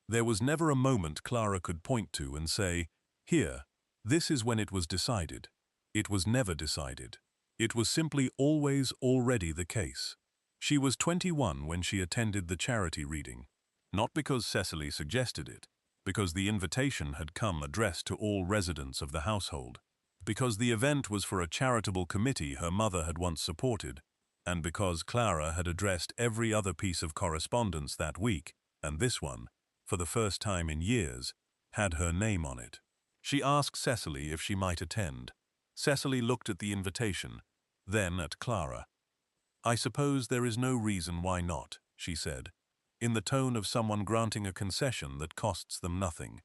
There was never a moment Clara could point to and say, "Here, this is when it was decided." It was never decided. It was simply always already the case. She was 21 when she attended the charity reading, not because Cecily suggested it, because the invitation had come addressed to all residents of the household, because the event was for a charitable committee her mother had once supported, and because Clara had addressed every other piece of correspondence that week, and this one, for the first time in years, had her name on it. She asked Cecily if she might attend. Cecily looked at the invitation, then at Clara. "I suppose there is no reason why not," she said, in the tone of someone granting a concession that costs them nothing.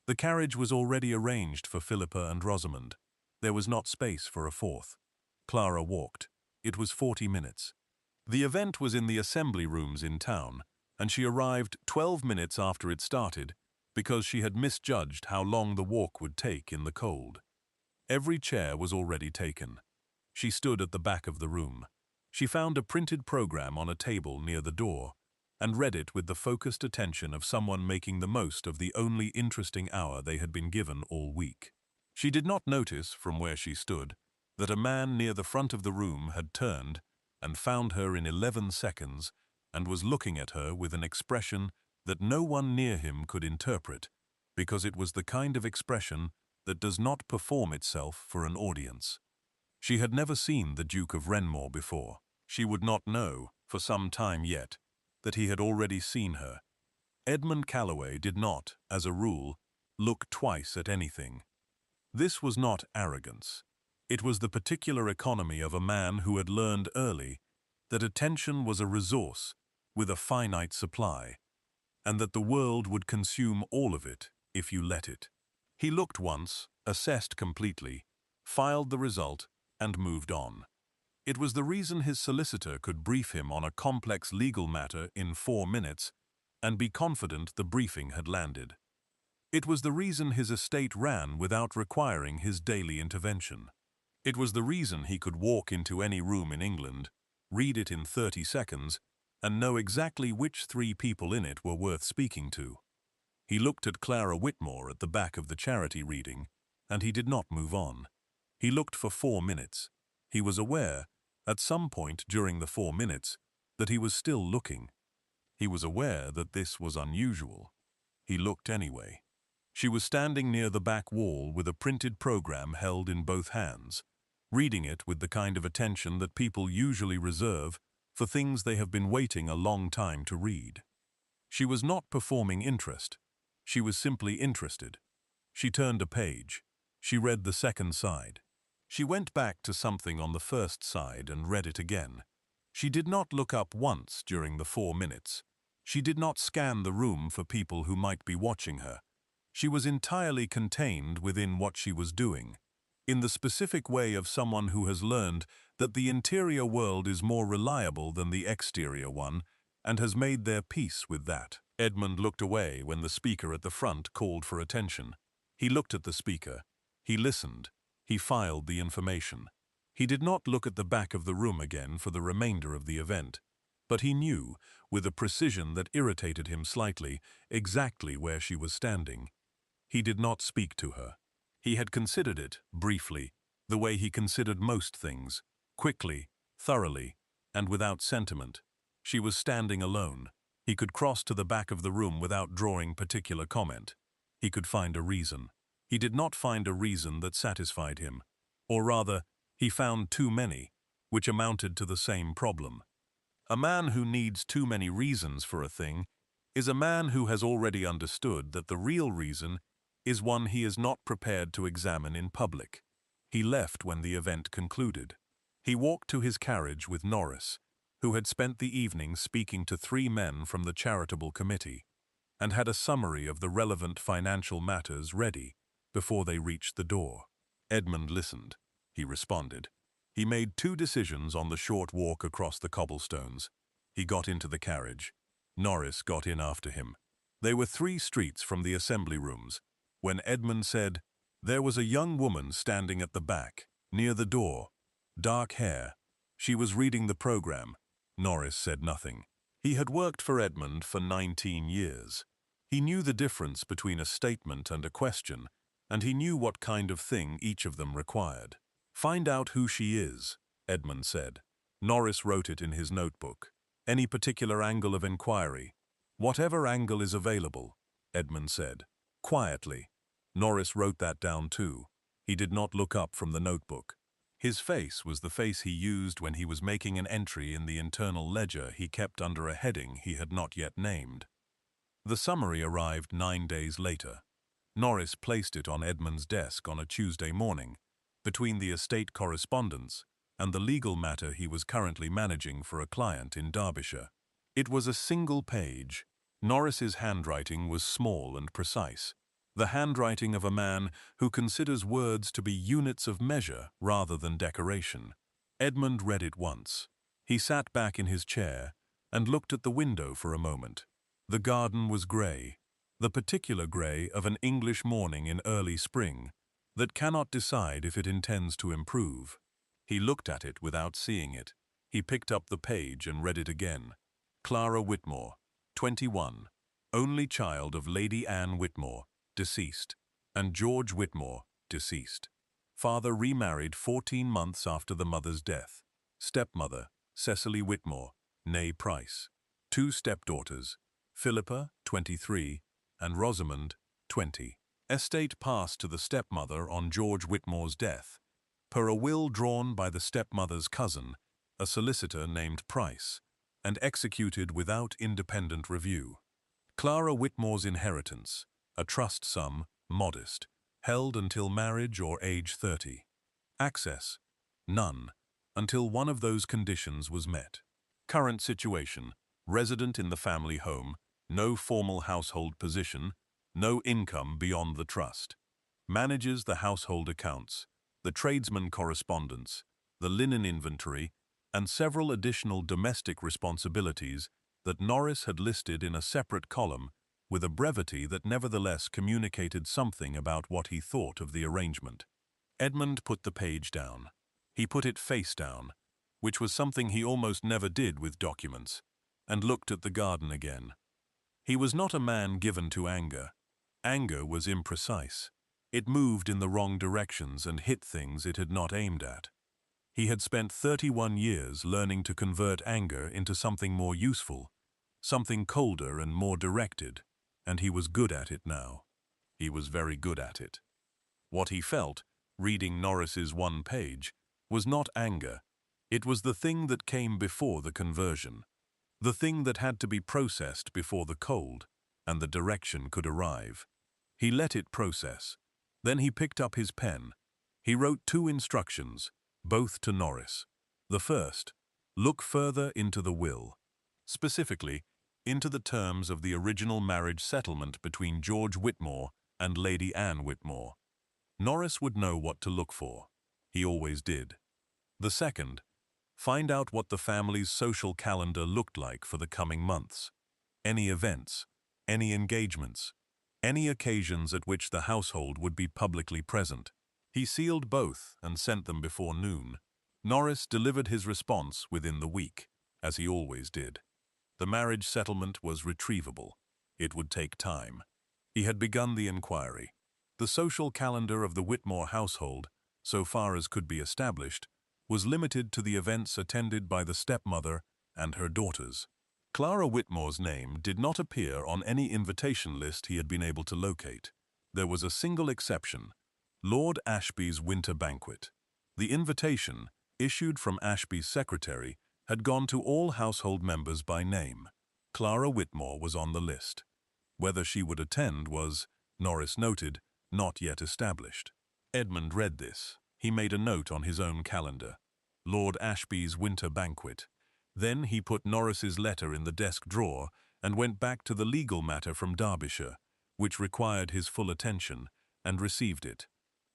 The carriage was already arranged for Philippa and Rosamond. There was not space for a fourth. Clara walked. It was 40 minutes. The event was in the assembly rooms in town, and she arrived 12 minutes after it started because she had misjudged how long the walk would take in the cold. Every chair was already taken. She stood at the back of the room. She found a printed program on a table near the door and read it with the focused attention of someone making the most of the only interesting hour they had been given all week. She did not notice, from where she stood, that a man near the front of the room had turned and found her in 11 seconds and was looking at her with an expression that no one near him could interpret, because it was the kind of expression that does not perform itself for an audience. She had never seen the Duke of Renmore before. She would not know, for some time yet, that he had already seen her. Edmund Calloway did not, as a rule, look twice at anything. This was not arrogance. It was the particular economy of a man who had learned early that attention was a resource with a finite supply, and that the world would consume all of it if you let it. He looked once, assessed completely, filed the result, and moved on. It was the reason his solicitor could brief him on a complex legal matter in 4 minutes and be confident the briefing had landed. It was the reason his estate ran without requiring his daily intervention. It was the reason he could walk into any room in England, read it in 30 seconds, and know exactly which 3 people in it were worth speaking to. He looked at Clara Whitmore at the back of the charity reading, and he did not move on. He looked for 4 minutes. He was aware, at some point during the 4 minutes, that he was still looking. He was aware that this was unusual. He looked anyway. She was standing near the back wall with a printed program held in both hands, reading it with the kind of attention that people usually reserve for things they have been waiting a long time to read. She was not performing interest. She was simply interested. She turned a page. She read the second side. She went back to something on the first side and read it again. She did not look up once during the 4 minutes. She did not scan the room for people who might be watching her. She was entirely contained within what she was doing, in the specific way of someone who has learned that the interior world is more reliable than the exterior one and has made their peace with that. Edmund looked away when the speaker at the front called for attention. He looked at the speaker. He listened. He filed the information. He did not look at the back of the room again for the remainder of the event, but he knew, with a precision that irritated him slightly, exactly where she was standing. He did not speak to her. He had considered it, briefly, the way he considered most things, quickly, thoroughly, and without sentiment. She was standing alone. He could cross to the back of the room without drawing particular comment. He could find a reason. He did not find a reason that satisfied him. Or rather, he found too many, which amounted to the same problem. A man who needs too many reasons for a thing is a man who has already understood that the real reason is one he is not prepared to examine in public. He left when the event concluded. He walked to his carriage with Norris, who had spent the evening speaking to 3 men from the charitable committee, and had a summary of the relevant financial matters ready before they reached the door. Edmund listened. He responded. He made 2 decisions on the short walk across the cobblestones. He got into the carriage. Norris got in after him. They were 3 streets from the assembly rooms, when Edmund said, "There was a young woman standing at the back, near the door. Dark hair. She was reading the program." Norris said nothing. He had worked for Edmund for 19 years. He knew the difference between a statement and a question, and he knew what kind of thing each of them required. "Find out who she is," Edmund said. Norris wrote it in his notebook. "Any particular angle of inquiry?" "Whatever angle is available," Edmund said. Quietly. Norris wrote that down too. He did not look up from the notebook. His face was the face he used when he was making an entry in the internal ledger he kept under a heading he had not yet named. The summary arrived 9 days later. Norris placed it on Edmund's desk on a Tuesday morning, between the estate correspondence and the legal matter he was currently managing for a client in Derbyshire. It was a single page. Norris's handwriting was small and precise, the handwriting of a man who considers words to be units of measure rather than decoration. Edmund read it once. He sat back in his chair and looked at the window for a moment. The garden was grey, the particular grey of an English morning in early spring that cannot decide if it intends to improve. He looked at it without seeing it. He picked up the page and read it again. Clara Whitmore, 21, only child of Lady Anne Whitmore, deceased, and George Whitmore, deceased. Father remarried 14 months after the mother's death. Stepmother, Cecily Whitmore, née Price. 2 stepdaughters, Philippa, 23, and Rosamond, 20. Estate passed to the stepmother on George Whitmore's death, per a will drawn by the stepmother's cousin, a solicitor named Price, and executed without independent review. Clara Whitmore's inheritance, a trust sum, modest, held until marriage or age 30. Access, none, until one of those conditions was met. Current situation, resident in the family home, no formal household position, no income beyond the trust. manages the household accounts, the tradesman correspondence, the linen inventory, and several additional domestic responsibilities that Norris had listed in a separate column with a brevity that nevertheless communicated something about what he thought of the arrangement. Edmund put the page down. He put it face down, which was something he almost never did with documents, and looked at the garden again. He was not a man given to anger. Anger was imprecise. It moved in the wrong directions and hit things it had not aimed at. He had spent 31 years learning to convert anger into something more useful, something colder and more directed, and he was good at it now. He was very good at it. What he felt, reading Norris's one page, was not anger. It was the thing that came before the conversion, the thing that had to be processed before the cold and the direction could arrive. He let it process. Then he picked up his pen. He wrote 2 instructions, both to Norris. The first, look further into the will, specifically into the terms of the original marriage settlement between George Whitmore and Lady Anne Whitmore. Norris would know what to look for. He always did. The second, find out what the family's social calendar looked like for the coming months. Any events, any engagements, any occasions at which the household would be publicly present. He sealed both and sent them before noon. Norris delivered his response within the week, as he always did. The marriage settlement was retrievable. It would take time. He had begun the inquiry. The social calendar of the Whitmore household, so far as could be established, was limited to the events attended by the stepmother and her daughters. Clara Whitmore's name did not appear on any invitation list he had been able to locate. There was a single exception, Lord Ashby's winter banquet. The invitation, issued from Ashby's secretary, had gone to all household members by name. Clara Whitmore was on the list. Whether she would attend was, Norris noted, not yet established. Edmund read this. He made a note on his own calendar. Lord Ashby's winter banquet. Then he put Norris's letter in the desk drawer and went back to the legal matter from Derbyshire, which required his full attention, and received it.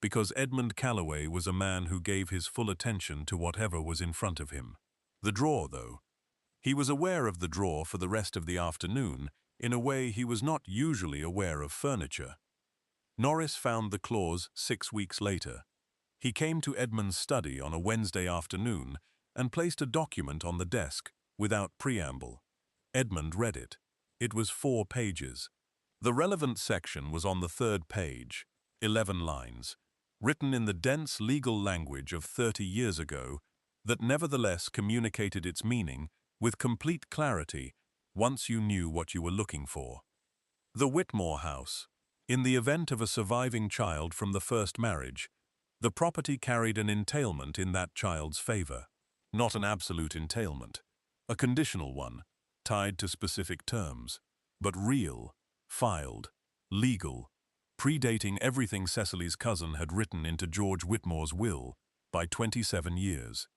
Because Edmund Calloway was a man who gave his full attention to whatever was in front of him. The drawer, though. He was aware of the drawer for the rest of the afternoon in a way he was not usually aware of furniture. Norris found the clause 6 weeks later. He came to Edmund's study on a Wednesday afternoon and placed a document on the desk without preamble. Edmund read it. It was 4 pages. The relevant section was on the 3rd page, 11 lines, written in the dense legal language of 30 years ago that nevertheless communicated its meaning with complete clarity once you knew what you were looking for. The Whitmore house. In the event of a surviving child from the first marriage, the property carried an entailment in that child's favor. Not an absolute entailment, a conditional one, tied to specific terms, but real, filed, legal, predating everything Cecily's cousin had written into George Whitmore's will by 27 years.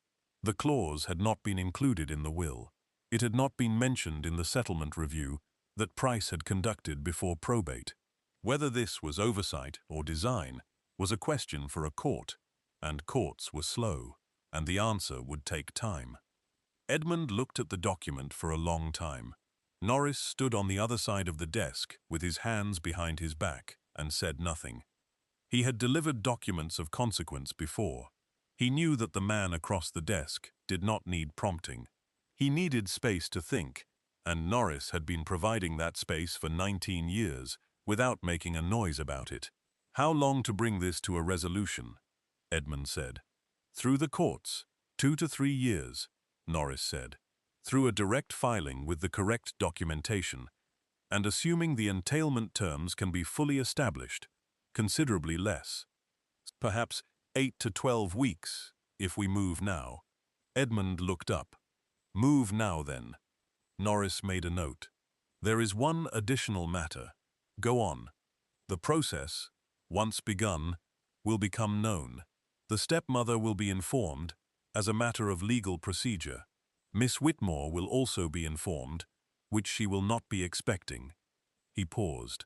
The clause had not been included in the will. It had not been mentioned in the settlement review that Price had conducted before probate. Whether this was oversight or design was a question for a court, and courts were slow, and the answer would take time. Edmund looked at the document for a long time. Norris stood on the other side of the desk with his hands behind his back and said nothing. He had delivered documents of consequence before. He knew that the man across the desk did not need prompting. He needed space to think, and Norris had been providing that space for 19 years without making a noise about it. How long to bring this to a resolution? Edmund said. Through the courts, 2 to 3 years, Norris said. Through a direct filing with the correct documentation, and assuming the entailment terms can be fully established, considerably less. Perhaps 8 to 12 weeks, if we move now. Edmund looked up. Move now, then. Norris made a note. There is one additional matter. Go on. The process, once begun, will become known. The stepmother will be informed, as a matter of legal procedure. Miss Whitmore will also be informed, which she will not be expecting. He paused.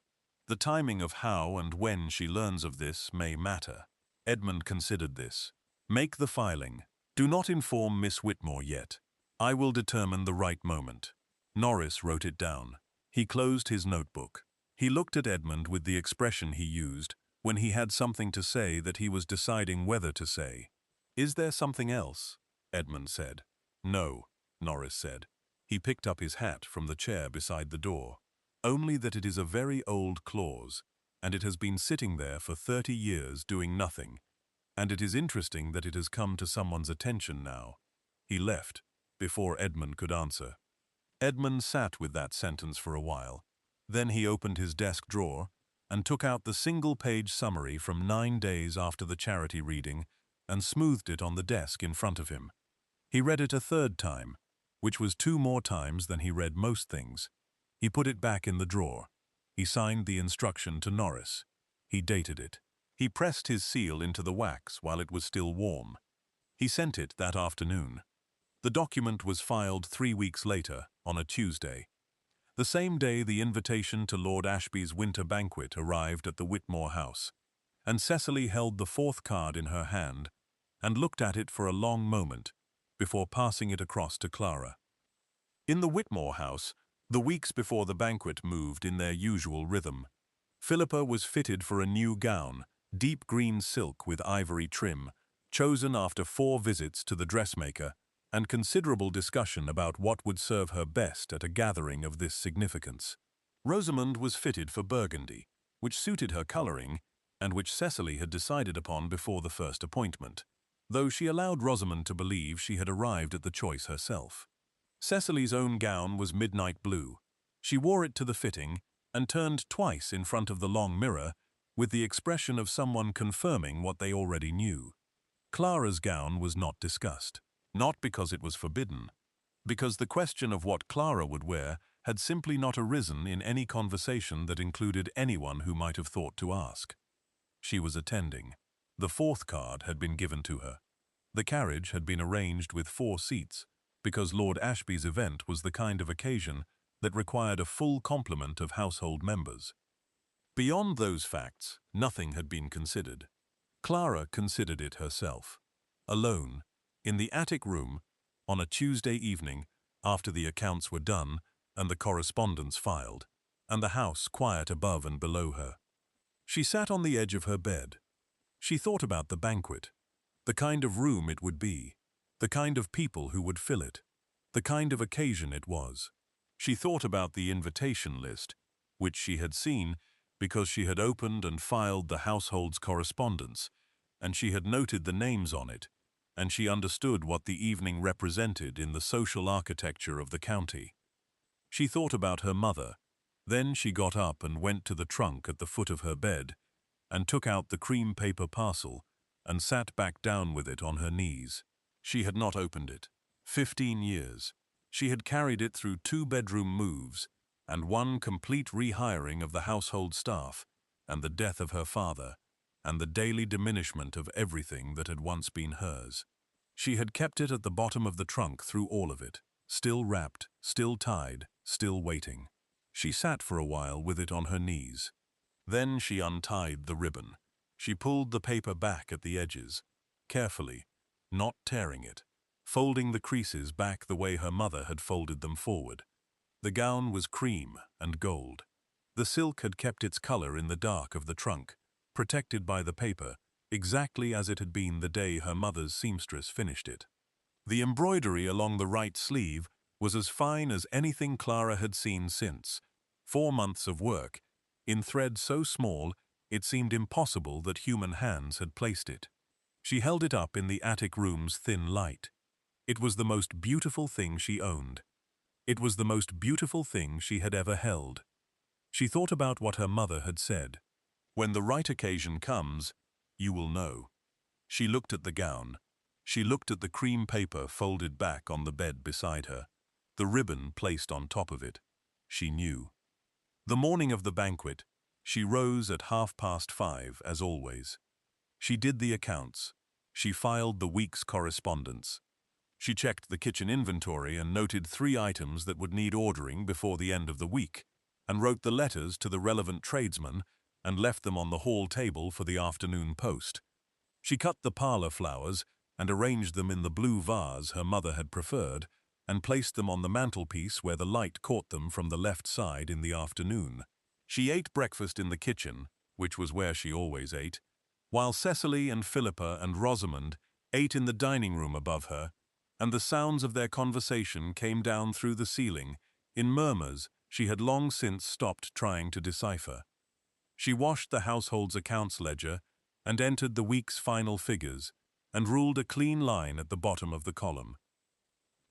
The timing of how and when she learns of this may matter. Edmund considered this. Make the filing. Do not inform Miss Whitmore yet. I will determine the right moment. Norris wrote it down. He closed his notebook. He looked at Edmund with the expression he used when he had something to say that he was deciding whether to say. Is there something else? Edmund said. No, Norris said. He picked up his hat from the chair beside the door. Only that it is a very old clause, and it has been sitting there for 30 years doing nothing, and it is interesting that it has come to someone's attention now. He left before Edmund could answer. Edmund sat with that sentence for a while. Then he opened his desk drawer and took out the single-page summary from 9 days after the charity reading and smoothed it on the desk in front of him. He read it a third time, which was 2 more times than he read most things. He put it back in the drawer. He signed the instruction to Norris. He dated it. He pressed his seal into the wax while it was still warm. He sent it that afternoon. The document was filed 3 weeks later, on a Tuesday. The same day the invitation to Lord Ashby's winter banquet arrived at the Whitmore house, and Cecily held the 4th card in her hand and looked at it for a long moment before passing it across to Clara. In the Whitmore house, the weeks before the banquet moved in their usual rhythm. Philippa was fitted for a new gown, deep green silk with ivory trim, chosen after 4 visits to the dressmaker and considerable discussion about what would serve her best at a gathering of this significance. Rosamond was fitted for burgundy, which suited her coloring and which Cecily had decided upon before the first appointment, though she allowed Rosamond to believe she had arrived at the choice herself. Cecily's own gown was midnight blue. She wore it to the fitting and turned twice in front of the long mirror with the expression of someone confirming what they already knew. Clara's gown was not discussed. Not because it was forbidden, because the question of what Clara would wear had simply not arisen in any conversation that included anyone who might have thought to ask. She was attending. The 4th card had been given to her. The carriage had been arranged with 4 seats, because Lord Ashby's event was the kind of occasion that required a full complement of household members. Beyond those facts, nothing had been considered. Clara considered it herself. Alone, in the attic room, on a Tuesday evening, after the accounts were done and the correspondence filed, and the house quiet above and below her. She sat on the edge of her bed. She thought about the banquet, the kind of room it would be, the kind of people who would fill it, the kind of occasion it was. She thought about the invitation list, which she had seen because she had opened and filed the household's correspondence, and she had noted the names on it, and she understood what the evening represented in the social architecture of the county. She thought about her mother. Then she got up and went to the trunk at the foot of her bed and took out the cream paper parcel and sat back down with it on her knees. She had not opened it. 15 years. She had carried it through 2-bedroom moves and 1 complete rehiring of the household staff and the death of her father and the daily diminishment of everything that had once been hers. She had kept it at the bottom of the trunk through all of it, still wrapped, still tied, still waiting. She sat for a while with it on her knees. Then she untied the ribbon. She pulled the paper back at the edges, carefully, not tearing it, folding the creases back the way her mother had folded them forward. The gown was cream and gold. The silk had kept its color in the dark of the trunk, protected by the paper, exactly as it had been the day her mother's seamstress finished it. The embroidery along the right sleeve was as fine as anything Clara had seen since. 4 months of work, in thread so small it seemed impossible that human hands had placed it. She held it up in the attic room's thin light. It was the most beautiful thing she owned. It was the most beautiful thing she had ever held. She thought about what her mother had said. When the right occasion comes, you will know. She looked at the gown. She looked at the cream paper folded back on the bed beside her, the ribbon placed on top of it. She knew. The morning of the banquet, she rose at 5:30, as always. She did the accounts. She filed the week's correspondence. She checked the kitchen inventory and noted 3 items that would need ordering before the end of the week. and wrote the letters to the relevant tradesmen and left them on the hall table for the afternoon post. She cut the parlor flowers and arranged them in the blue vase her mother had preferred and placed them on the mantelpiece where the light caught them from the left side in the afternoon. She ate breakfast in the kitchen, which was where she always ate, while Cecily and Philippa and Rosamond ate in the dining room above her, and the sounds of their conversation came down through the ceiling in murmurs she had long since stopped trying to decipher. She washed the household's accounts ledger and entered the week's final figures and ruled a clean line at the bottom of the column.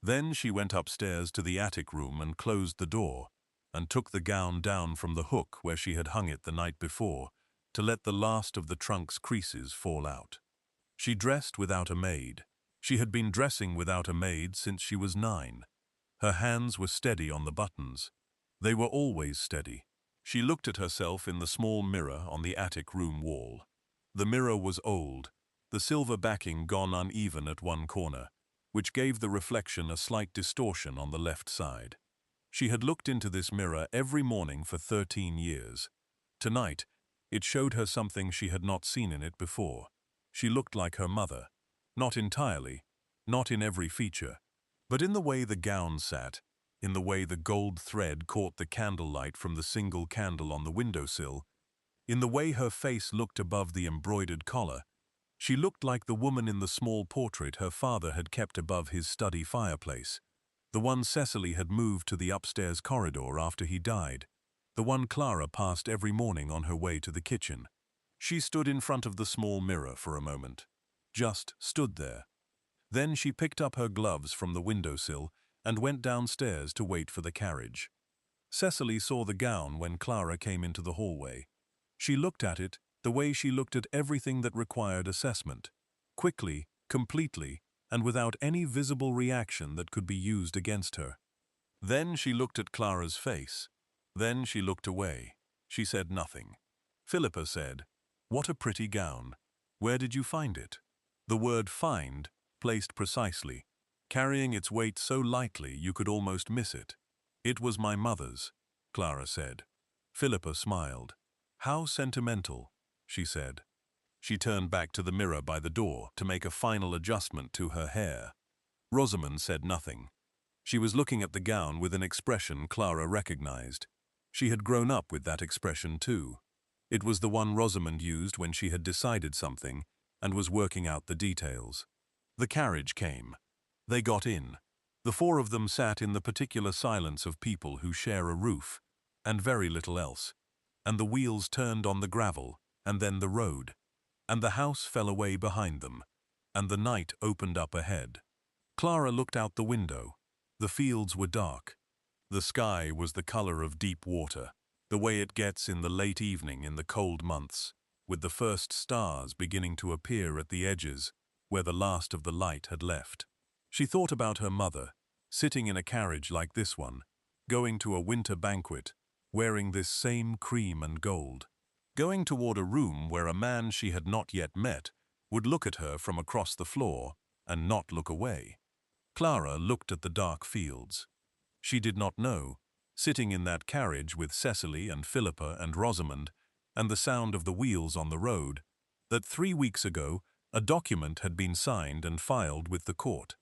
Then she went upstairs to the attic room and closed the door and took the gown down from the hook where she had hung it the night before to let the last of the trunk's creases fall out. She dressed without a maid. She had been dressing without a maid since she was 9. Her hands were steady on the buttons. They were always steady. She looked at herself in the small mirror on the attic room wall. The mirror was old, the silver backing gone uneven at one corner, which gave the reflection a slight distortion on the left side. She had looked into this mirror every morning for 13 years. Tonight, it showed her something she had not seen in it before. She looked like her mother, not entirely, not in every feature, but in the way the gown sat, in the way the gold thread caught the candlelight from the single candle on the windowsill, in the way her face looked above the embroidered collar. She looked like the woman in the small portrait her father had kept above his study fireplace, the one Cecily had moved to the upstairs corridor after he died, the one Clara passed every morning on her way to the kitchen. She stood in front of the small mirror for a moment, just stood there. Then she picked up her gloves from the windowsill and went downstairs to wait for the carriage. Cecily saw the gown when Clara came into the hallway. She looked at it the way she looked at everything that required assessment, quickly, completely, and without any visible reaction that could be used against her. Then she looked at Clara's face. Then she looked away. She said nothing. Philippa said, "What a pretty gown. Where did you find it?" The word "find," placed precisely, carrying its weight so lightly you could almost miss it. "It was my mother's," Clara said. Philippa smiled. "How sentimental," she said. She turned back to the mirror by the door to make a final adjustment to her hair. Rosamond said nothing. She was looking at the gown with an expression Clara recognized. She had grown up with that expression too. It was the one Rosamond used when she had decided something and was working out the details. The carriage came. They got in. The 4 of them sat in the particular silence of people who share a roof, and very little else. And the wheels turned on the gravel, and then the road. And the house fell away behind them, and the night opened up ahead. Clara looked out the window. The fields were dark. The sky was the color of deep water, the way it gets in the late evening in the cold months, with the first stars beginning to appear at the edges where the last of the light had left. She thought about her mother, sitting in a carriage like this one, going to a winter banquet, wearing this same cream and gold, going toward a room where a man she had not yet met would look at her from across the floor and not look away. Clara looked at the dark fields. She did not know, sitting in that carriage with Cecily and Philippa and Rosamond, and the sound of the wheels on the road, that 3 weeks ago a document had been signed and filed with the court.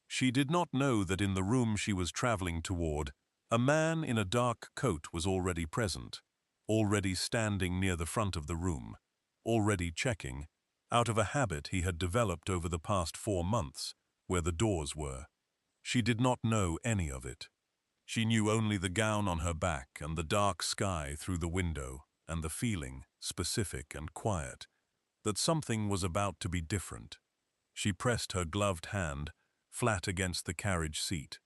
She did not know that in the room she was traveling toward, a man in a dark coat was already present, already standing near the front of the room, already checking, out of a habit he had developed over the past 4 months, where the doors were. She did not know any of it. She knew only the gown on her back and the dark sky through the window and the feeling, specific and quiet, that something was about to be different. She pressed her gloved hand flat against the carriage seat,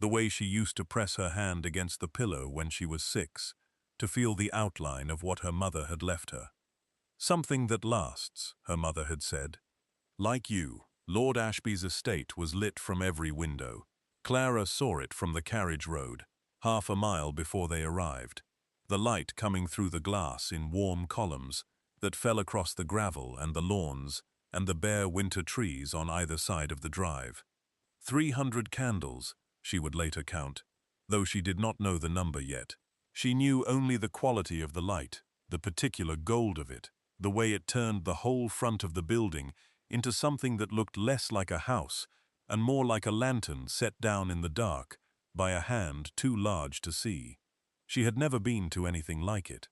the way she used to press her hand against the pillow when she was 6, to feel the outline of what her mother had left her. "Something that lasts," her mother had said. Like you, Lord Ashby's estate was lit from every window. Clara saw it from the carriage road, half a mile before they arrived, the light coming through the glass in warm columns that fell across the gravel and the lawns and the bare winter trees on either side of the drive. 300 candles, she would later count, though she did not know the number yet. She knew only the quality of the light, the particular gold of it, the way it turned the whole front of the building into something that looked less like a house and more like a lantern set down in the dark by a hand too large to see. She had never been to anything like it.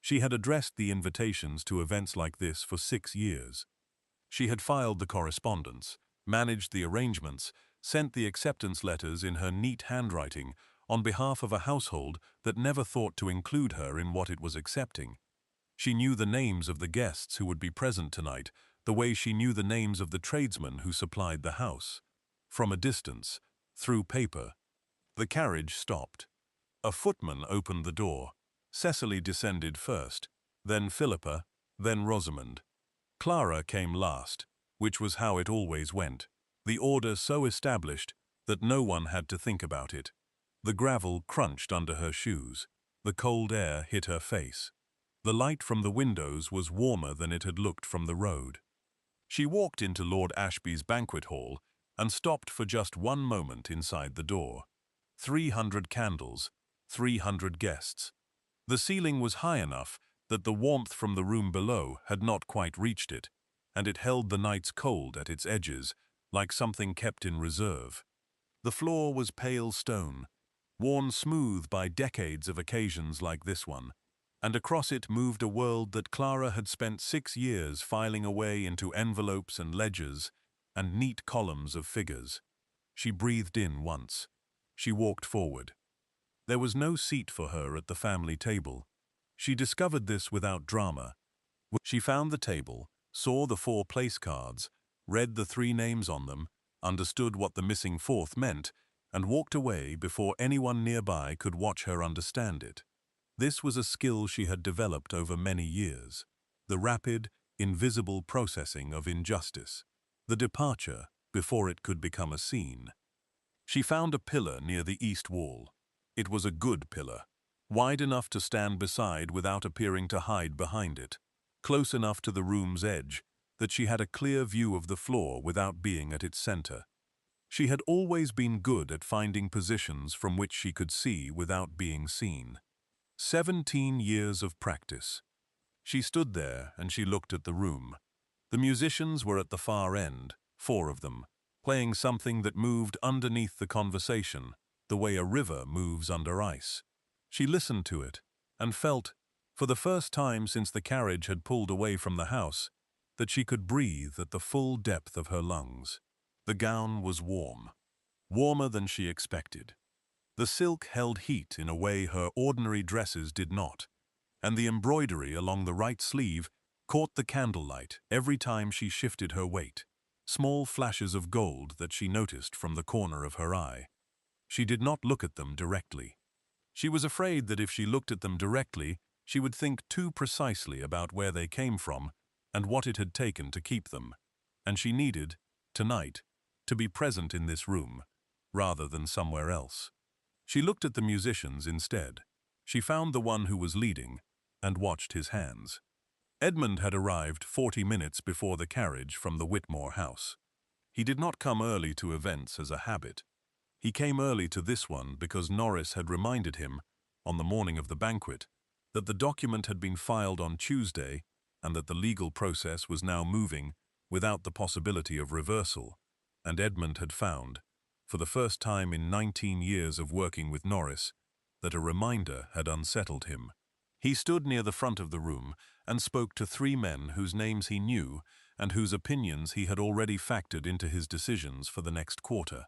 She had addressed the invitations to events like this for 6 years. She had filed the correspondence, managed the arrangements, sent the acceptance letters in her neat handwriting on behalf of a household that never thought to include her in what it was accepting. She knew the names of the guests who would be present tonight, the way she knew the names of the tradesmen who supplied the house. From a distance, through paper. The carriage stopped. A footman opened the door. Cecily descended first, then Philippa, then Rosamond. Clara came last, which was how it always went, the order so established that no one had to think about it. The gravel crunched under her shoes. The cold air hit her face. The light from the windows was warmer than it had looked from the road. She walked into Lord Ashby's banquet hall and stopped for just one moment inside the door. 300 candles, 300 guests. The ceiling was high enough that the warmth from the room below had not quite reached it, and it held the night's cold at its edges, like something kept in reserve. The floor was pale stone, worn smooth by decades of occasions like this one, and across it moved a world that Clara had spent 6 years filing away into envelopes and ledgers and neat columns of figures. She breathed in once. She walked forward. There was no seat for her at the family table. She discovered this without drama. She found the table, saw the 4 place cards, read the 3 names on them, understood what the missing 4th meant, and walked away before anyone nearby could watch her understand it. This was a skill she had developed over many years. The rapid, invisible processing of injustice. The departure before it could become a scene. She found a pillar near the east wall. It was a good pillar, wide enough to stand beside without appearing to hide behind it, close enough to the room's edge that she had a clear view of the floor without being at its center. She had always been good at finding positions from which she could see without being seen. 17 years of practice. She stood there and she looked at the room. The musicians were at the far end, 4 of them, playing something that moved underneath the conversation, the way a river moves under ice. She listened to it and felt, for the first time since the carriage had pulled away from the house, that she could breathe at the full depth of her lungs. The gown was warm, warmer than she expected. The silk held heat in a way her ordinary dresses did not, and the embroidery along the right sleeve caught the candlelight every time she shifted her weight, small flashes of gold that she noticed from the corner of her eye. She did not look at them directly. She was afraid that if she looked at them directly, she would think too precisely about where they came from and what it had taken to keep them, and she needed, tonight, to be present in this room, rather than somewhere else. She looked at the musicians instead. She found the one who was leading, and watched his hands. Edmund had arrived 40 minutes before the carriage from the Whitmore house. He did not come early to events as a habit. He came early to this one because Norris had reminded him, on the morning of the banquet, that the document had been filed on Tuesday and that the legal process was now moving without the possibility of reversal, and Edmund had found, for the first time in 19 years of working with Norris, that a reminder had unsettled him. He stood near the front of the room and spoke to 3 men whose names he knew and whose opinions he had already factored into his decisions for the next quarter.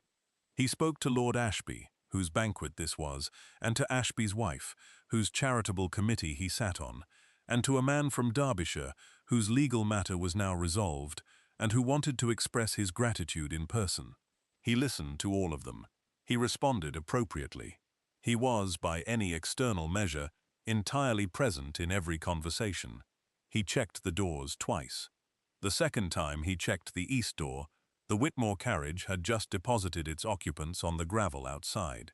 He spoke to Lord Ashby, whose banquet this was, and to Ashby's wife, whose charitable committee he sat on, and to a man from Derbyshire, whose legal matter was now resolved, and who wanted to express his gratitude in person. He listened to all of them. He responded appropriately. He was, by any external measure, entirely present in every conversation. He checked the doors twice. The second time he checked the east door, the Whitmore carriage had just deposited its occupants on the gravel outside.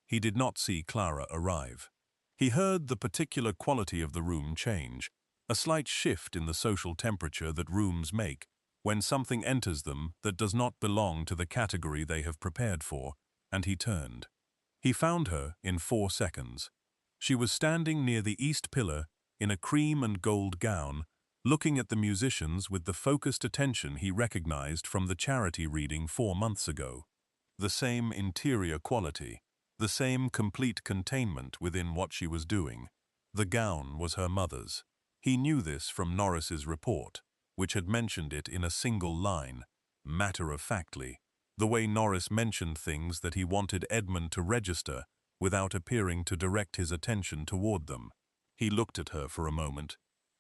He did not see Clara arrive. He heard the particular quality of the room change, a slight shift in the social temperature that rooms make when something enters them that does not belong to the category they have prepared for, and he turned. He found her in 4 seconds. She was standing near the east pillar in a cream and gold gown, looking at the musicians with the focused attention he recognized from the charity reading 4 months ago. The same interior quality, the same complete containment within what she was doing. The gown was her mother's. He knew this from Norris's report, which had mentioned it in a single line, matter-of-factly, the way Norris mentioned things that he wanted Edmund to register without appearing to direct his attention toward them. He looked at her for a moment,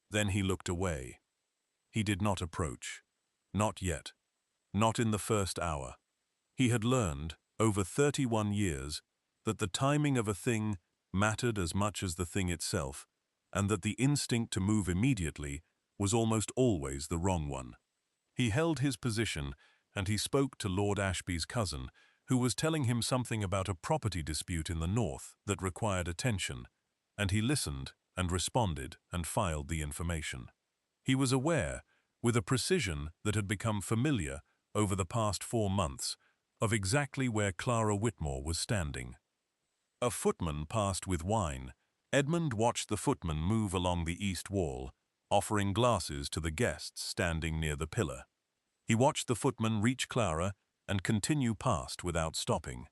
then he looked away. He did not approach. Not yet. Not in the first hour. He had learned, over 31 years, that the timing of a thing mattered as much as the thing itself, and that the instinct to move immediately was almost always the wrong one. He held his position, and he spoke to Lord Ashby's cousin, who was telling him something about a property dispute in the north that required attention, and he listened and responded and filed the information. He was aware, with a precision that had become familiar over the past 4 months, of exactly where Clara Whitmore was standing. A footman passed with wine. Edmund watched the footman move along the east wall, offering glasses to the guests standing near the pillar. He watched the footman reach Clara and continue past without stopping.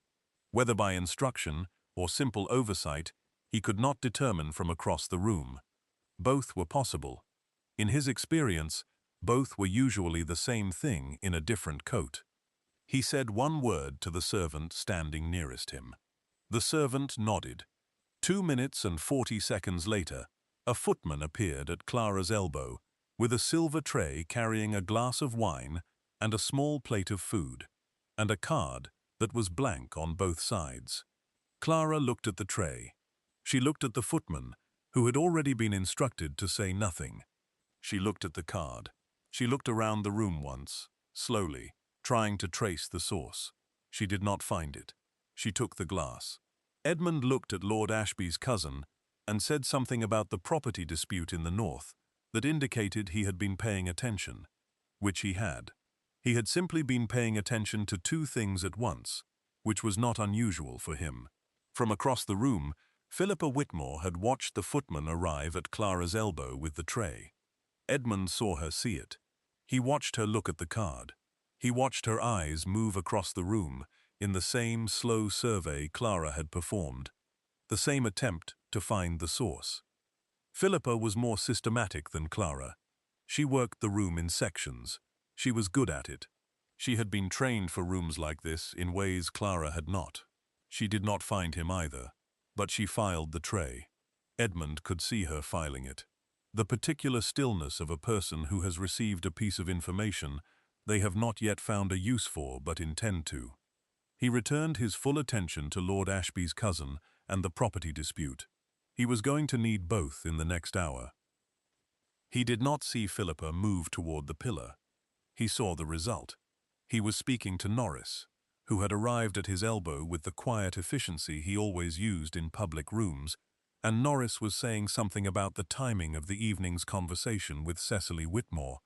Whether by instruction or simple oversight, he could not determine from across the room. Both were possible. In his experience, both were usually the same thing in a different coat. He said one word to the servant standing nearest him. The servant nodded. 2 minutes and 40 seconds later, a footman appeared at Clara's elbow with a silver tray carrying a glass of wine and a small plate of food, and a card that was blank on both sides. Clara looked at the tray. She looked at the footman, who had already been instructed to say nothing. She looked at the card. She looked around the room once, slowly, trying to trace the source. She did not find it. She took the glass. Edmund looked at Lord Ashby's cousin and said something about the property dispute in the north that indicated he had been paying attention, which he had. He had simply been paying attention to 2 things at once, which was not unusual for him. From across the room, Philippa Whitmore had watched the footman arrive at Clara's elbow with the tray. Edmund saw her see it. He watched her look at the card. He watched her eyes move across the room in the same slow survey Clara had performed, the same attempt to find the source. Philippa was more systematic than Clara. She worked the room in sections. She was good at it. She had been trained for rooms like this in ways Clara had not. She did not find him either, but she filed the tray. Edmund could see her filing it. The particular stillness of a person who has received a piece of information they have not yet found a use for but intend to. He returned his full attention to Lord Ashby's cousin and the property dispute. He was going to need both in the next hour. He did not see Philippa move toward the pillar. He saw the result. He was speaking to Norris, who had arrived at his elbow with the quiet efficiency he always used in public rooms, and Norris was saying something about the timing of the evening's conversation with Cecily Whitmore,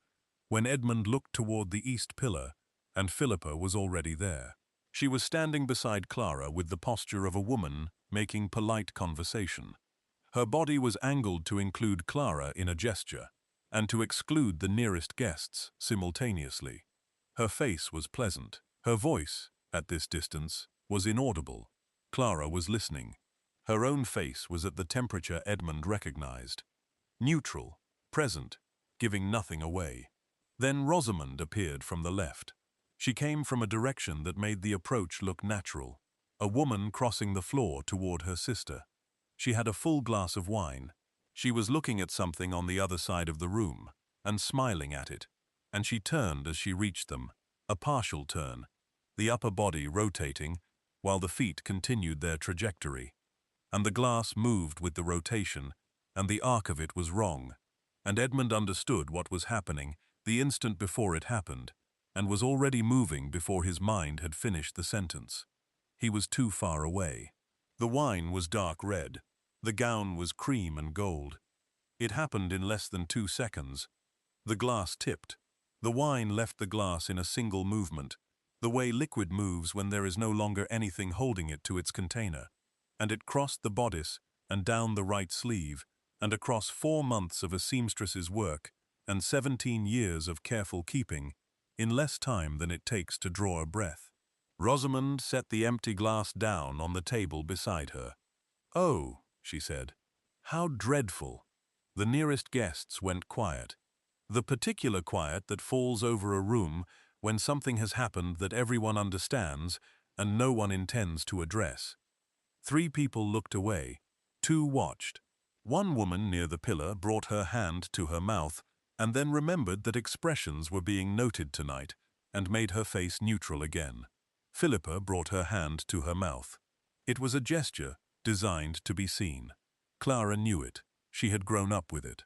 when Edmund looked toward the east pillar, and Philippa was already there. She was standing beside Clara with the posture of a woman making polite conversation. Her body was angled to include Clara in a gesture, and to exclude the nearest guests simultaneously. Her face was pleasant. Her voice, at this distance, was inaudible. Clara was listening. Her own face was at the temperature Edmund recognized. Neutral, present, giving nothing away. Then Rosamond appeared from the left. She came from a direction that made the approach look natural, a woman crossing the floor toward her sister. She had a full glass of wine. She was looking at something on the other side of the room, and smiling at it, and she turned as she reached them, a partial turn, the upper body rotating, while the feet continued their trajectory. And the glass moved with the rotation, and the arc of it was wrong, and Edmund understood what was happening the instant before it happened, and was already moving before his mind had finished the sentence. He was too far away. The wine was dark red. The gown was cream and gold. It happened in less than 2 seconds. The glass tipped. The wine left the glass in a single movement, the way liquid moves when there is no longer anything holding it to its container, and it crossed the bodice and down the right sleeve, and across 4 months of a seamstress's work and 17 years of careful keeping, in less time than it takes to draw a breath. Rosamond set the empty glass down on the table beside her. "Oh," she said, "how dreadful." The nearest guests went quiet. The particular quiet that falls over a room when something has happened that everyone understands and no one intends to address. 3 people looked away. 2 watched. One woman near the pillar brought her hand to her mouth and then remembered that expressions were being noted tonight and made her face neutral again. Philippa brought her hand to her mouth. It was a gesture designed to be seen. Clara knew it. She had grown up with it.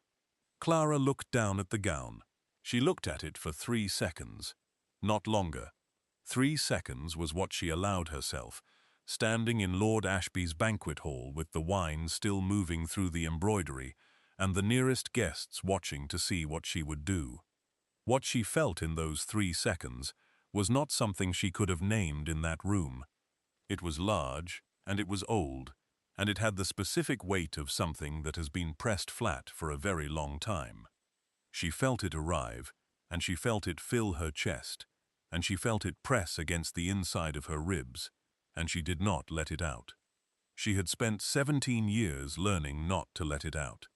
Clara looked down at the gown. She looked at it for 3 seconds. Not longer. 3 seconds was what she allowed herself, standing in Lord Ashby's banquet hall with the wine still moving through the embroidery and the nearest guests watching to see what she would do. What she felt in those 3 seconds was not something she could have named in that room. It was large, and it was old, and it had the specific weight of something that has been pressed flat for a very long time. She felt it arrive, and she felt it fill her chest, and she felt it press against the inside of her ribs, and she did not let it out. She had spent 17 years learning not to let it out.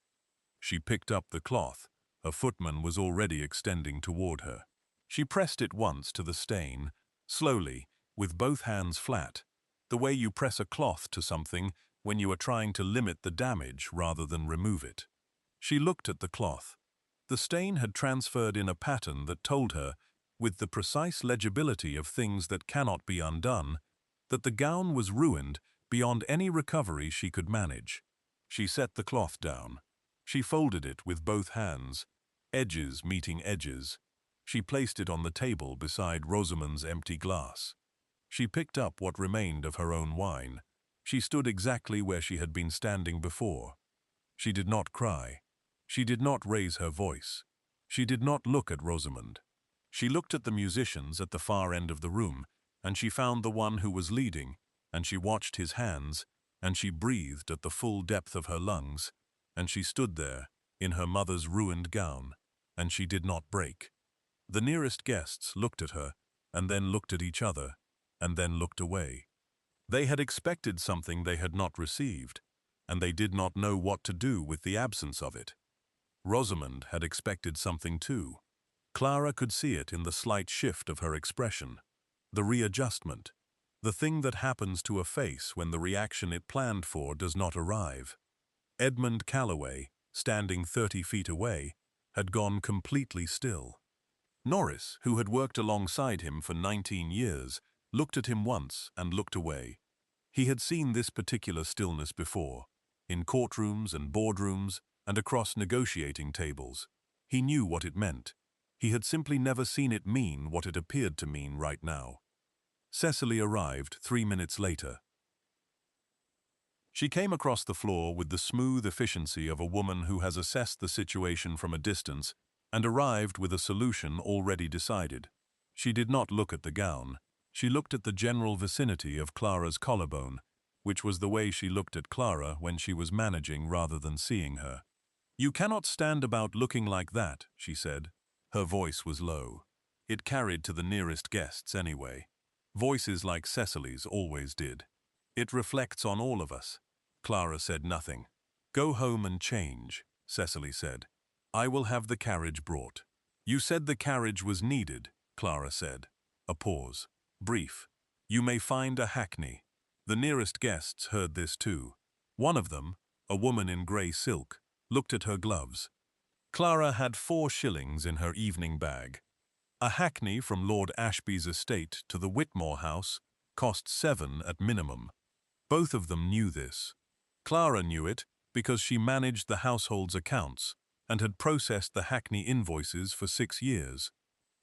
She picked up the cloth. A footman was already extending toward her. She pressed it once to the stain, slowly, with both hands flat, the way you press a cloth to something when you are trying to limit the damage rather than remove it. She looked at the cloth. The stain had transferred in a pattern that told her, with the precise legibility of things that cannot be undone, that the gown was ruined beyond any recovery she could manage. She set the cloth down. She folded it with both hands, edges meeting edges. She placed it on the table beside Rosamond's empty glass. She picked up what remained of her own wine. She stood exactly where she had been standing before. She did not cry. She did not raise her voice. She did not look at Rosamond. She looked at the musicians at the far end of the room, and she found the one who was leading, and she watched his hands, and she breathed at the full depth of her lungs, and she stood there, in her mother's ruined gown, and she did not break. The nearest guests looked at her, and then looked at each other, and then looked away. They had expected something they had not received, and they did not know what to do with the absence of it. Rosamond had expected something too. Clara could see it in the slight shift of her expression, the readjustment, the thing that happens to a face when the reaction it planned for does not arrive. Edmund Calloway, standing 30 feet away, had gone completely still. Norris, who had worked alongside him for 19 years, looked at him once and looked away. He had seen this particular stillness before, in courtrooms and boardrooms and across negotiating tables. He knew what it meant. He had simply never seen it mean what it appeared to mean right now. Cecily arrived 3 minutes later. She came across the floor with the smooth efficiency of a woman who has assessed the situation from a distance and arrived with a solution already decided. She did not look at the gown. She looked at the general vicinity of Clara's collarbone, which was the way she looked at Clara when she was managing rather than seeing her. "You cannot stand about looking like that," she said. Her voice was low. It carried to the nearest guests anyway. Voices like Cecily's always did. "It reflects on all of us." Clara said nothing. "Go home and change," Cecily said. "I will have the carriage brought." "You said the carriage was needed," Clara said. A pause. Brief. "You may find a hackney." The nearest guests heard this too. One of them, a woman in grey silk, looked at her gloves. Clara had 4 shillings in her evening bag. A hackney from Lord Ashby's estate to the Whitmore house cost 7 at minimum. Both of them knew this. Clara knew it because she managed the household's accounts and had processed the hackney invoices for 6 years.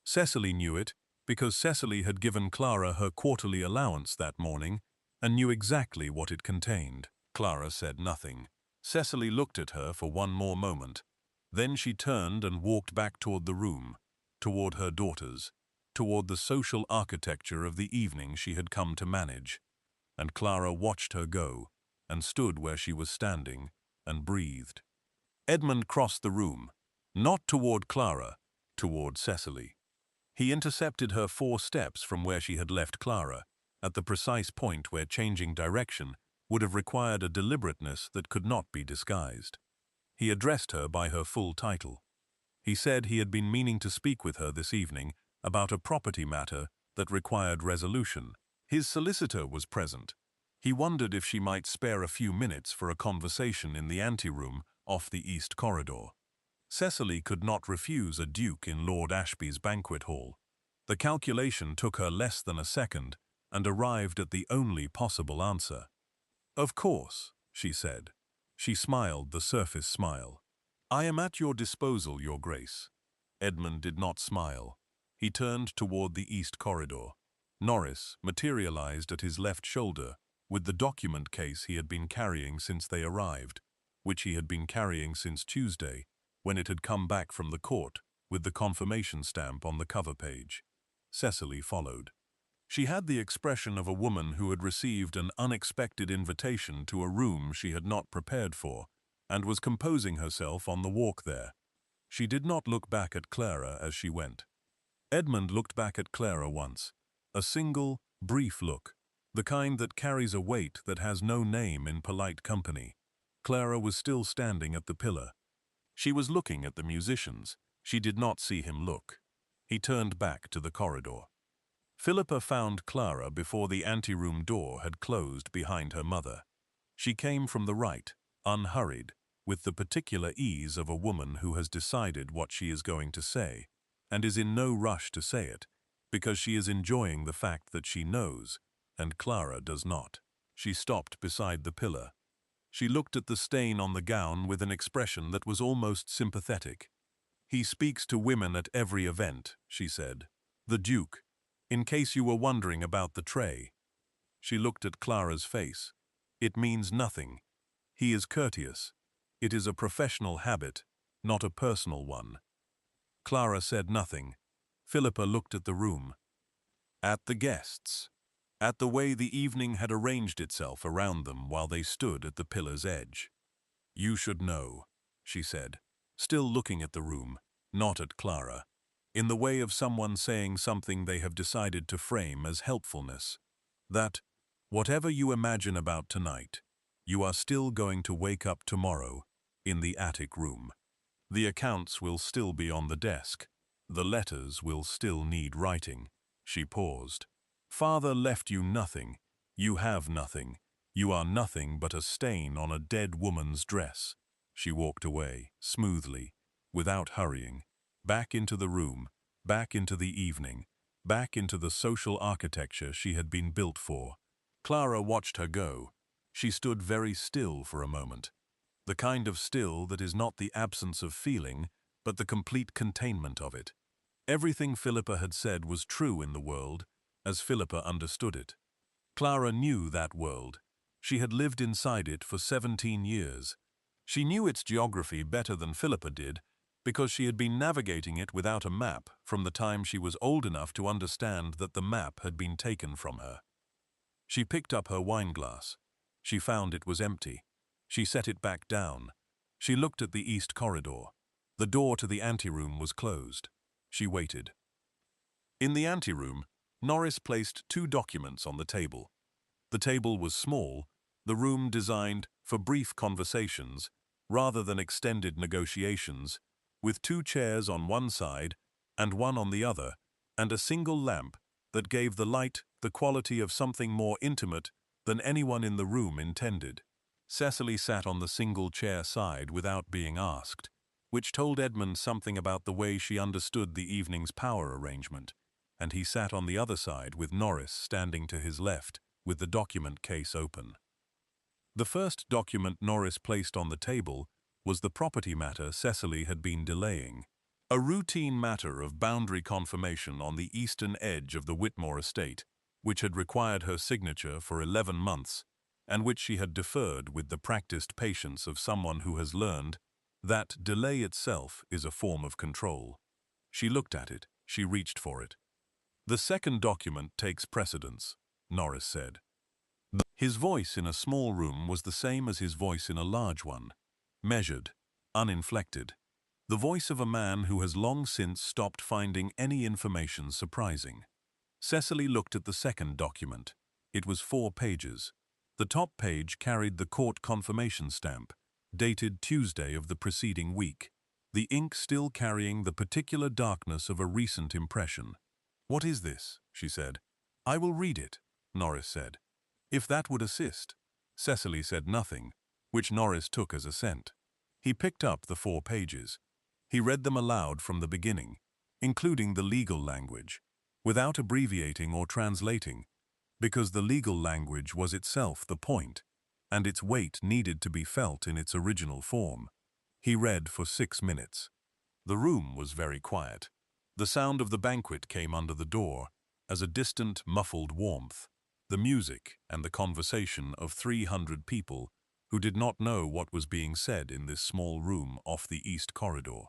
Cecily knew it because Cecily had given Clara her quarterly allowance that morning and knew exactly what it contained. Clara said nothing. Cecily looked at her for one more moment. Then she turned and walked back toward the room, toward her daughters, toward the social architecture of the evening she had come to manage. And Clara watched her go, and stood where she was standing and breathed. Edmund crossed the room, not toward Clara, toward Cecily. He intercepted her 4 steps from where she had left Clara, at the precise point where changing direction would have required a deliberateness that could not be disguised. He addressed her by her full title. He said he had been meaning to speak with her this evening about a property matter that required resolution. His solicitor was present. He wondered if she might spare a few minutes for a conversation in the anteroom off the east corridor. Cecily could not refuse a duke in Lord Ashby's banquet hall. The calculation took her less than a second and arrived at the only possible answer. "Of course," she said. She smiled the surface smile. "I am at your disposal, Your Grace." Edmund did not smile. He turned toward the east corridor. Norris materialized at his left shoulder with the document case he had been carrying since they arrived, which he had been carrying since Tuesday, when it had come back from the court with the confirmation stamp on the cover page. Cecily followed. She had the expression of a woman who had received an unexpected invitation to a room she had not prepared for, and was composing herself on the walk there. She did not look back at Clara as she went. Edmund looked back at Clara once, a single, brief look, the kind that carries a weight that has no name in polite company. Clara was still standing at the pillar. She was looking at the musicians. She did not see him look. He turned back to the corridor. Philippa found Clara before the anteroom door had closed behind her mother. She came from the right, unhurried, with the particular ease of a woman who has decided what she is going to say, and is in no rush to say it, because she is enjoying the fact that she knows, and Clara does not. She stopped beside the pillar. She looked at the stain on the gown with an expression that was almost sympathetic. "He speaks to women at every event," she said. "The Duke, in case you were wondering about the tray." She looked at Clara's face. "It means nothing. He is courteous. It is a professional habit, not a personal one." Clara said nothing. Philippa looked at the room. At the guests. At the way the evening had arranged itself around them while they stood at the pillar's edge. "You should know," she said, still looking at the room, not at Clara, in the way of someone saying something they have decided to frame as helpfulness, that, whatever you imagine about tonight, you are still going to wake up tomorrow in the attic room. The accounts will still be on the desk. The letters will still need writing. She paused. "Father left you nothing. You have nothing. You are nothing but a stain on a dead woman's dress." She walked away, smoothly, without hurrying, back into the room, back into the evening, back into the social architecture she had been built for. Clara watched her go. She stood very still for a moment. The kind of still that is not the absence of feeling, but the complete containment of it. Everything Philippa had said was true in the world, as Philippa understood it. Clara knew that world. She had lived inside it for 17 years. She knew its geography better than Philippa did, because she had been navigating it without a map from the time she was old enough to understand that the map had been taken from her. She picked up her wineglass. She found it was empty. She set it back down. She looked at the east corridor. The door to the anteroom was closed. She waited. In the anteroom, Norris placed 2 documents on the table. The table was small, the room designed for brief conversations rather than extended negotiations, with 2 chairs on one side and one on the other, and a single lamp that gave the light the quality of something more intimate than anyone in the room intended. Cecily sat on the single chair side without being asked, which told Edmund something about the way she understood the evening's power arrangement, and he sat on the other side with Norris standing to his left, with the document case open. The first document Norris placed on the table was the property matter Cecily had been delaying. A routine matter of boundary confirmation on the eastern edge of the Whitmore estate, which had required her signature for 11 months, and which she had deferred with the practiced patience of someone who has learned that delay itself is a form of control. She looked at it. She reached for it. "The second document takes precedence," Norris said. His voice in a small room was the same as his voice in a large one, measured, uninflected. The voice of a man who has long since stopped finding any information surprising. Cecily looked at the second document. It was 4 pages. The top page carried the court confirmation stamp, dated Tuesday of the preceding week, the ink still carrying the particular darkness of a recent impression. "What is this?" she said. "I will read it," Norris said. "If that would assist." Cecily said nothing, which Norris took as assent. He picked up the 4 pages. He read them aloud from the beginning, including the legal language, without abbreviating or translating, because the legal language was itself the point, and its weight needed to be felt in its original form. He read for 6 minutes. The room was very quiet. The sound of the banquet came under the door as a distant, muffled warmth, the music and the conversation of 300 people who did not know what was being said in this small room off the east corridor.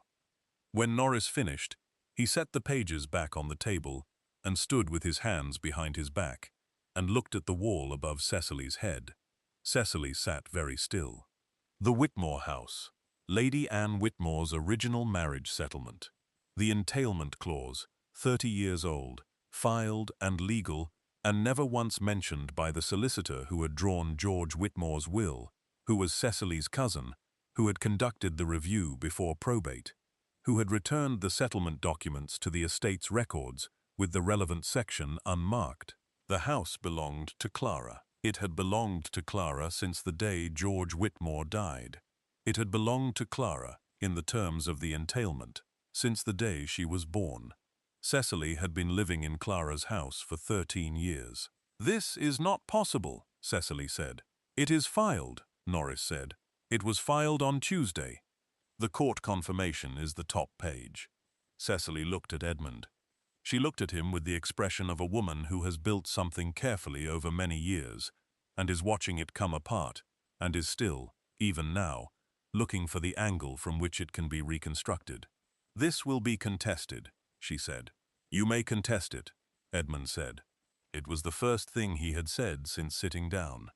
When Norris finished, he set the pages back on the table and stood with his hands behind his back and looked at the wall above Cecily's head. Cecily sat very still. The Whitmore House. Lady Anne Whitmore's original marriage settlement. The entailment clause, 30 years old, filed and legal, and never once mentioned by the solicitor who had drawn George Whitmore's will, who was Cecily's cousin, who had conducted the review before probate, who had returned the settlement documents to the estate's records with the relevant section unmarked. The house belonged to Clara. It had belonged to Clara since the day George Whitmore died. It had belonged to Clara, in the terms of the entailment, since the day she was born. Cecily had been living in Clara's house for 13 years. "This is not possible," Cecily said. "It is filed," Norris said. "It was filed on Tuesday." The court confirmation is the top page. Cecily looked at Edmund. She looked at him with the expression of a woman who has built something carefully over many years, and is watching it come apart, and is still, even now, looking for the angle from which it can be reconstructed. "This will be contested," she said. "You may contest it," Edmund said. It was the first thing he had said since sitting down.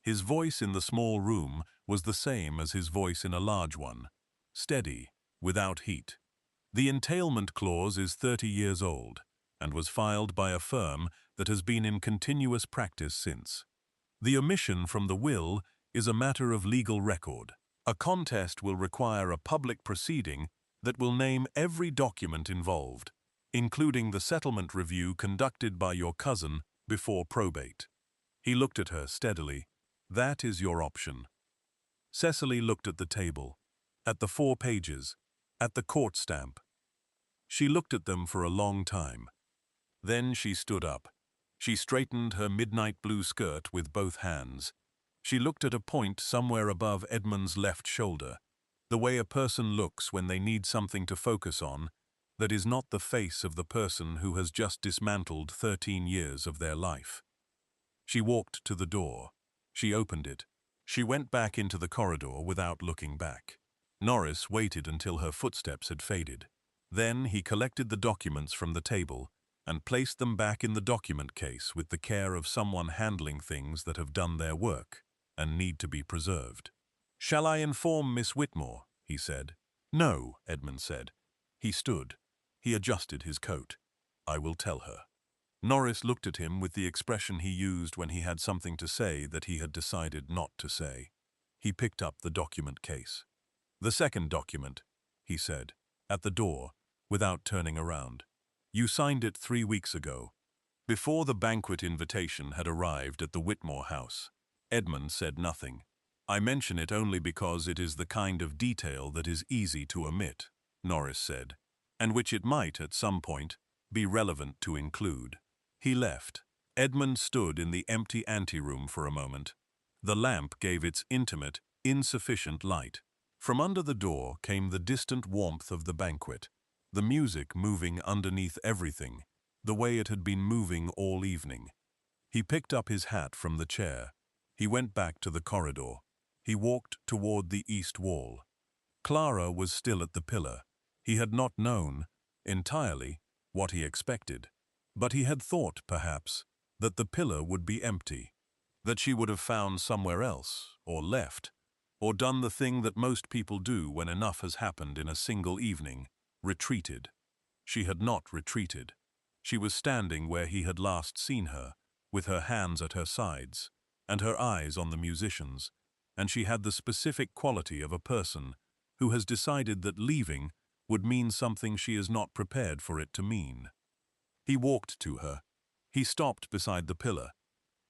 His voice in the small room was the same as his voice in a large one, steady, without heat. The entailment clause is 30 years old, and was filed by a firm that has been in continuous practice since. The omission from the will is a matter of legal record. A contest will require a public proceeding that will name every document involved, including the settlement review conducted by your cousin before probate. He looked at her steadily. "That is your option." Cecily looked at the table, at the 4 pages, at the court stamp. She looked at them for a long time. Then she stood up. She straightened her midnight blue skirt with both hands. She looked at a point somewhere above Edmund's left shoulder, the way a person looks when they need something to focus on that is not the face of the person who has just dismantled 13 years of their life. She walked to the door. She opened it. She went back into the corridor without looking back. Norris waited until her footsteps had faded. Then he collected the documents from the table and placed them back in the document case with the care of someone handling things that have done their work and need to be preserved. "Shall I inform Miss Whitmore?" he said. "No," Edmund said. He stood. He adjusted his coat. "I will tell her." Norris looked at him with the expression he used when he had something to say that he had decided not to say. He picked up the document case. "The second document," he said, at the door, without turning around. "You signed it 3 weeks ago, before the banquet invitation had arrived at the Whitmore house." Edmund said nothing. "I mention it only because it is the kind of detail that is easy to omit," Norris said, "and which it might, at some point, be relevant to include." He left. Edmund stood in the empty anteroom for a moment. The lamp gave its intimate, insufficient light. From under the door came the distant warmth of the banquet, the music moving underneath everything, the way it had been moving all evening. He picked up his hat from the chair. He went back to the corridor. He walked toward the east wall. Clara was still at the pillar. He had not known, entirely, what he expected, but he had thought, perhaps, that the pillar would be empty. that she would have found somewhere else, or left, or done the thing that most people do when enough has happened in a single evening, retreated. She had not retreated. She was standing where he had last seen her, with her hands at her sides, and her eyes on the musicians, and she had the specific quality of a person who has decided that leaving would mean something she is not prepared for it to mean. He walked to her. He stopped beside the pillar.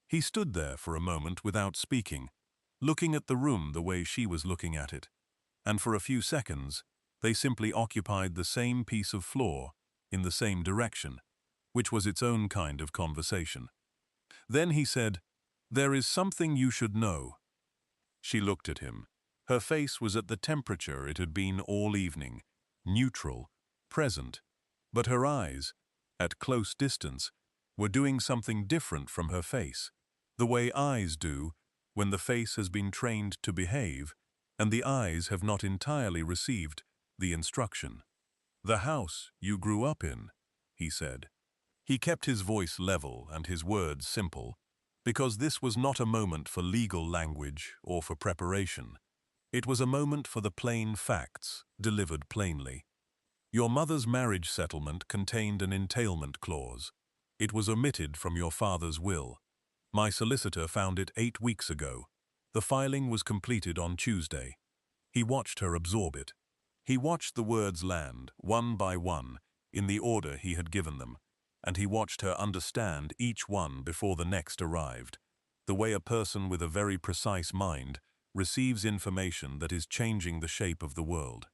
He stood there for a moment without speaking, looking at the room the way she was looking at it, and for a few seconds they simply occupied the same piece of floor in the same direction, which was its own kind of conversation. Then he said, "There is something you should know." She looked at him. Her face was at the temperature it had been all evening, neutral, present, but her eyes, at close distance, were doing something different from her face, the way eyes do when the face has been trained to behave and the eyes have not entirely received the instruction. "The house you grew up in," he said. He kept his voice level and his words simple, because this was not a moment for legal language or for preparation. It was a moment for the plain facts, delivered plainly. Your mother's marriage settlement contained an entailment clause. It was omitted from your father's will. My solicitor found it 8 weeks ago. The filing was completed on Tuesday. He watched her absorb it. He watched the words land, one by one, in the order he had given them, and he watched her understand each one before the next arrived, the way a person with a very precise mind receives information that is changing the shape of the world.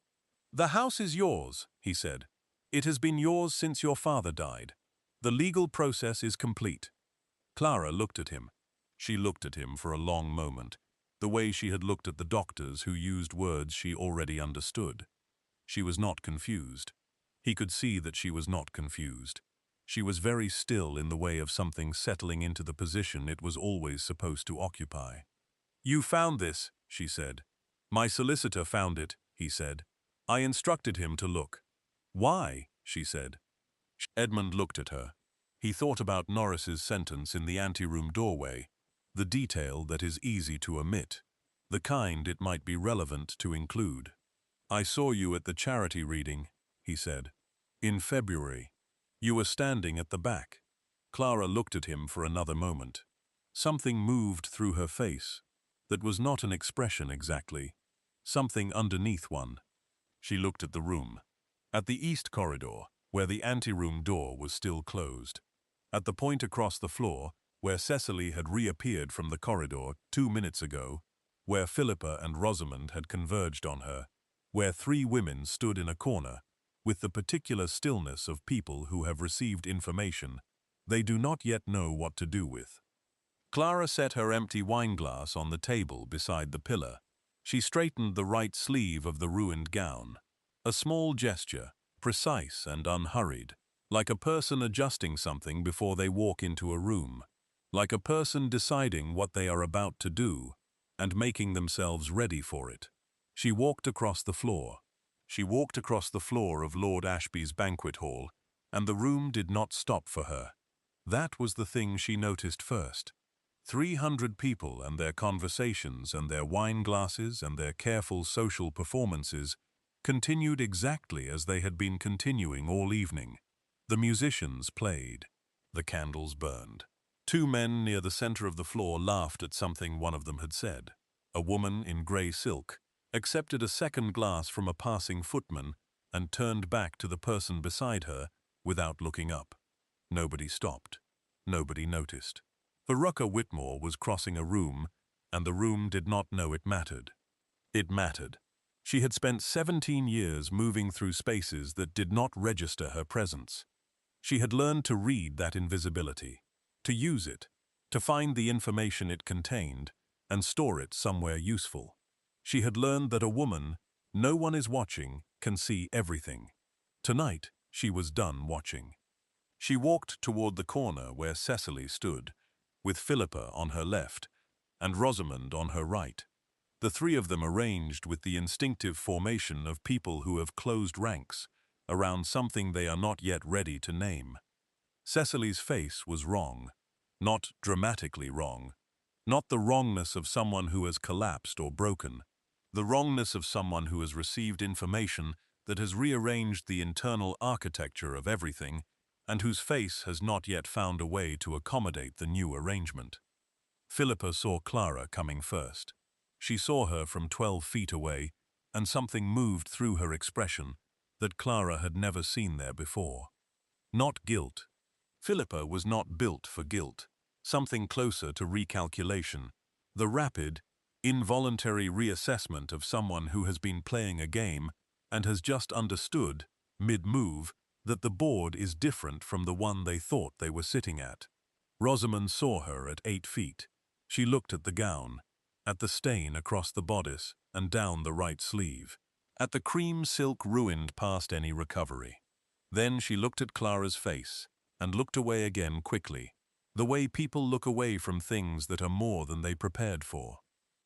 "The house is yours," he said. "It has been yours since your father died. The legal process is complete." Clara looked at him. She looked at him for a long moment, the way she had looked at the doctors who used words she already understood. She was not confused. He could see that she was not confused. She was very still in the way of something settling into the position it was always supposed to occupy. "You found this," she said. "My solicitor found it," he said. "I instructed him to look." "Why?" she said. Edmund looked at her. He thought about Norris's sentence in the anteroom doorway, the detail that is easy to omit, the kind it might be relevant to include. "I saw you at the charity reading," he said. "In February. You were standing at the back." Clara looked at him for another moment. Something moved through her face that was not an expression exactly, something underneath one. She looked at the room. At the east corridor, where the anteroom door was still closed. At the point across the floor, where Cecily had reappeared from the corridor 2 minutes ago, where Philippa and Rosamond had converged on her, where 3 women stood in a corner, with the particular stillness of people who have received information they do not yet know what to do with. Clara set her empty wineglass on the table beside the pillar. She straightened the right sleeve of the ruined gown. A small gesture, precise and unhurried, like a person adjusting something before they walk into a room, like a person deciding what they are about to do and making themselves ready for it. She walked across the floor. She walked across the floor of Lord Ashby's banquet hall, and the room did not stop for her. That was the thing she noticed first. 300 people and their conversations and their wine glasses and their careful social performances continued exactly as they had been continuing all evening. The musicians played. The candles burned. 2 men near the center of the floor laughed at something one of them had said. A woman in grey silk accepted a second glass from a passing footman and turned back to the person beside her without looking up. Nobody stopped. Nobody noticed. Veruca Whitmore was crossing a room, and the room did not know it mattered. It mattered. She had spent 17 years moving through spaces that did not register her presence. She had learned to read that invisibility, to use it, to find the information it contained, and store it somewhere useful. She had learned that a woman, no one is watching, can see everything. Tonight, she was done watching. She walked toward the corner where Cecily stood, with Philippa on her left and Rosamond on her right, the 3 of them arranged with the instinctive formation of people who have closed ranks around something they are not yet ready to name. Cecily's face was wrong, not dramatically wrong, Not the wrongness of someone who has collapsed or broken. The wrongness of someone who has received information that has rearranged the internal architecture of everything and whose face has not yet found a way to accommodate the new arrangement. Philippa saw Clara coming first. She saw her from 12 feet away, and something moved through her expression that Clara had never seen there before. Not guilt. Philippa was not built for guilt. Something closer to recalculation. The rapid, involuntary reassessment of someone who has been playing a game and has just understood, mid-move, that the board is different from the one they thought they were sitting at. Rosamond saw her at 8 feet. She looked at the gown, at the stain across the bodice and down the right sleeve, at the cream silk ruined past any recovery. Then she looked at Clara's face and looked away again quickly, the way people look away from things that are more than they prepared for.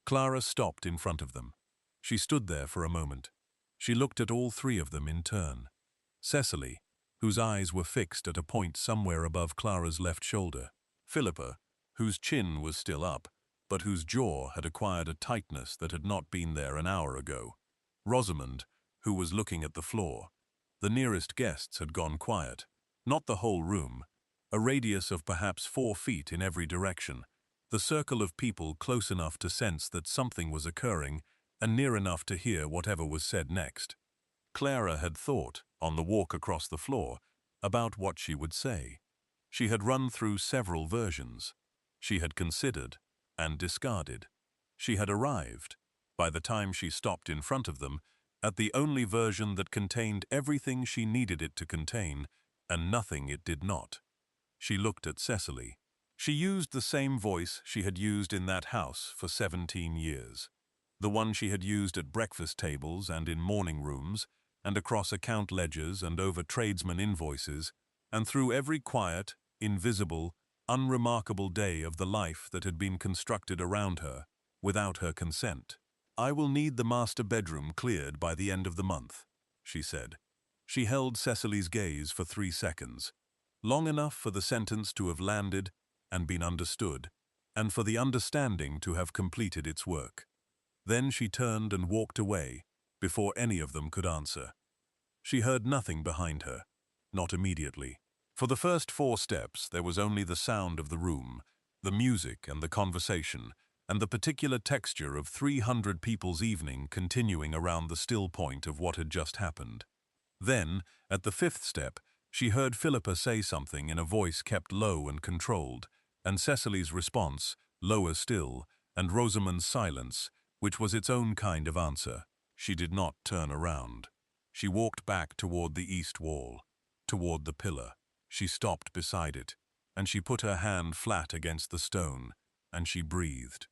Clara stopped in front of them. She stood there for a moment. She looked at all three of them in turn. Cecily, whose eyes were fixed at a point somewhere above Clara's left shoulder. Philippa, whose chin was still up, but whose jaw had acquired a tightness that had not been there an hour ago. Rosamond, who was looking at the floor. The nearest guests had gone quiet. Not the whole room. A radius of perhaps 4 feet in every direction. The circle of people close enough to sense that something was occurring and near enough to hear whatever was said next. Clara had thought, on the walk across the floor, about what she would say. She had run through several versions. She had considered and discarded. She had arrived, by the time she stopped in front of them, at the only version that contained everything she needed it to contain and nothing it did not. She looked at Cecily. She used the same voice she had used in that house for 17 years. The one she had used at breakfast tables and in morning rooms, and across account ledgers and over tradesman invoices, and through every quiet, invisible, unremarkable day of the life that had been constructed around her, without her consent. "I will need the master bedroom cleared by the end of the month," she said. She held Cecily's gaze for 3 seconds, long enough for the sentence to have landed and been understood, and for the understanding to have completed its work. Then she turned and walked away, before any of them could answer. She heard nothing behind her, not immediately. For the first 4 steps there was only the sound of the room, the music and the conversation, and the particular texture of 300 people's evening continuing around the still point of what had just happened. Then, at the 5th step, she heard Philippa say something in a voice kept low and controlled, and Cecily's response, lower still, and Rosamond's silence, which was its own kind of answer. She did not turn around. She walked back toward the east wall, toward the pillar. She stopped beside it, and she put her hand flat against the stone, and she breathed.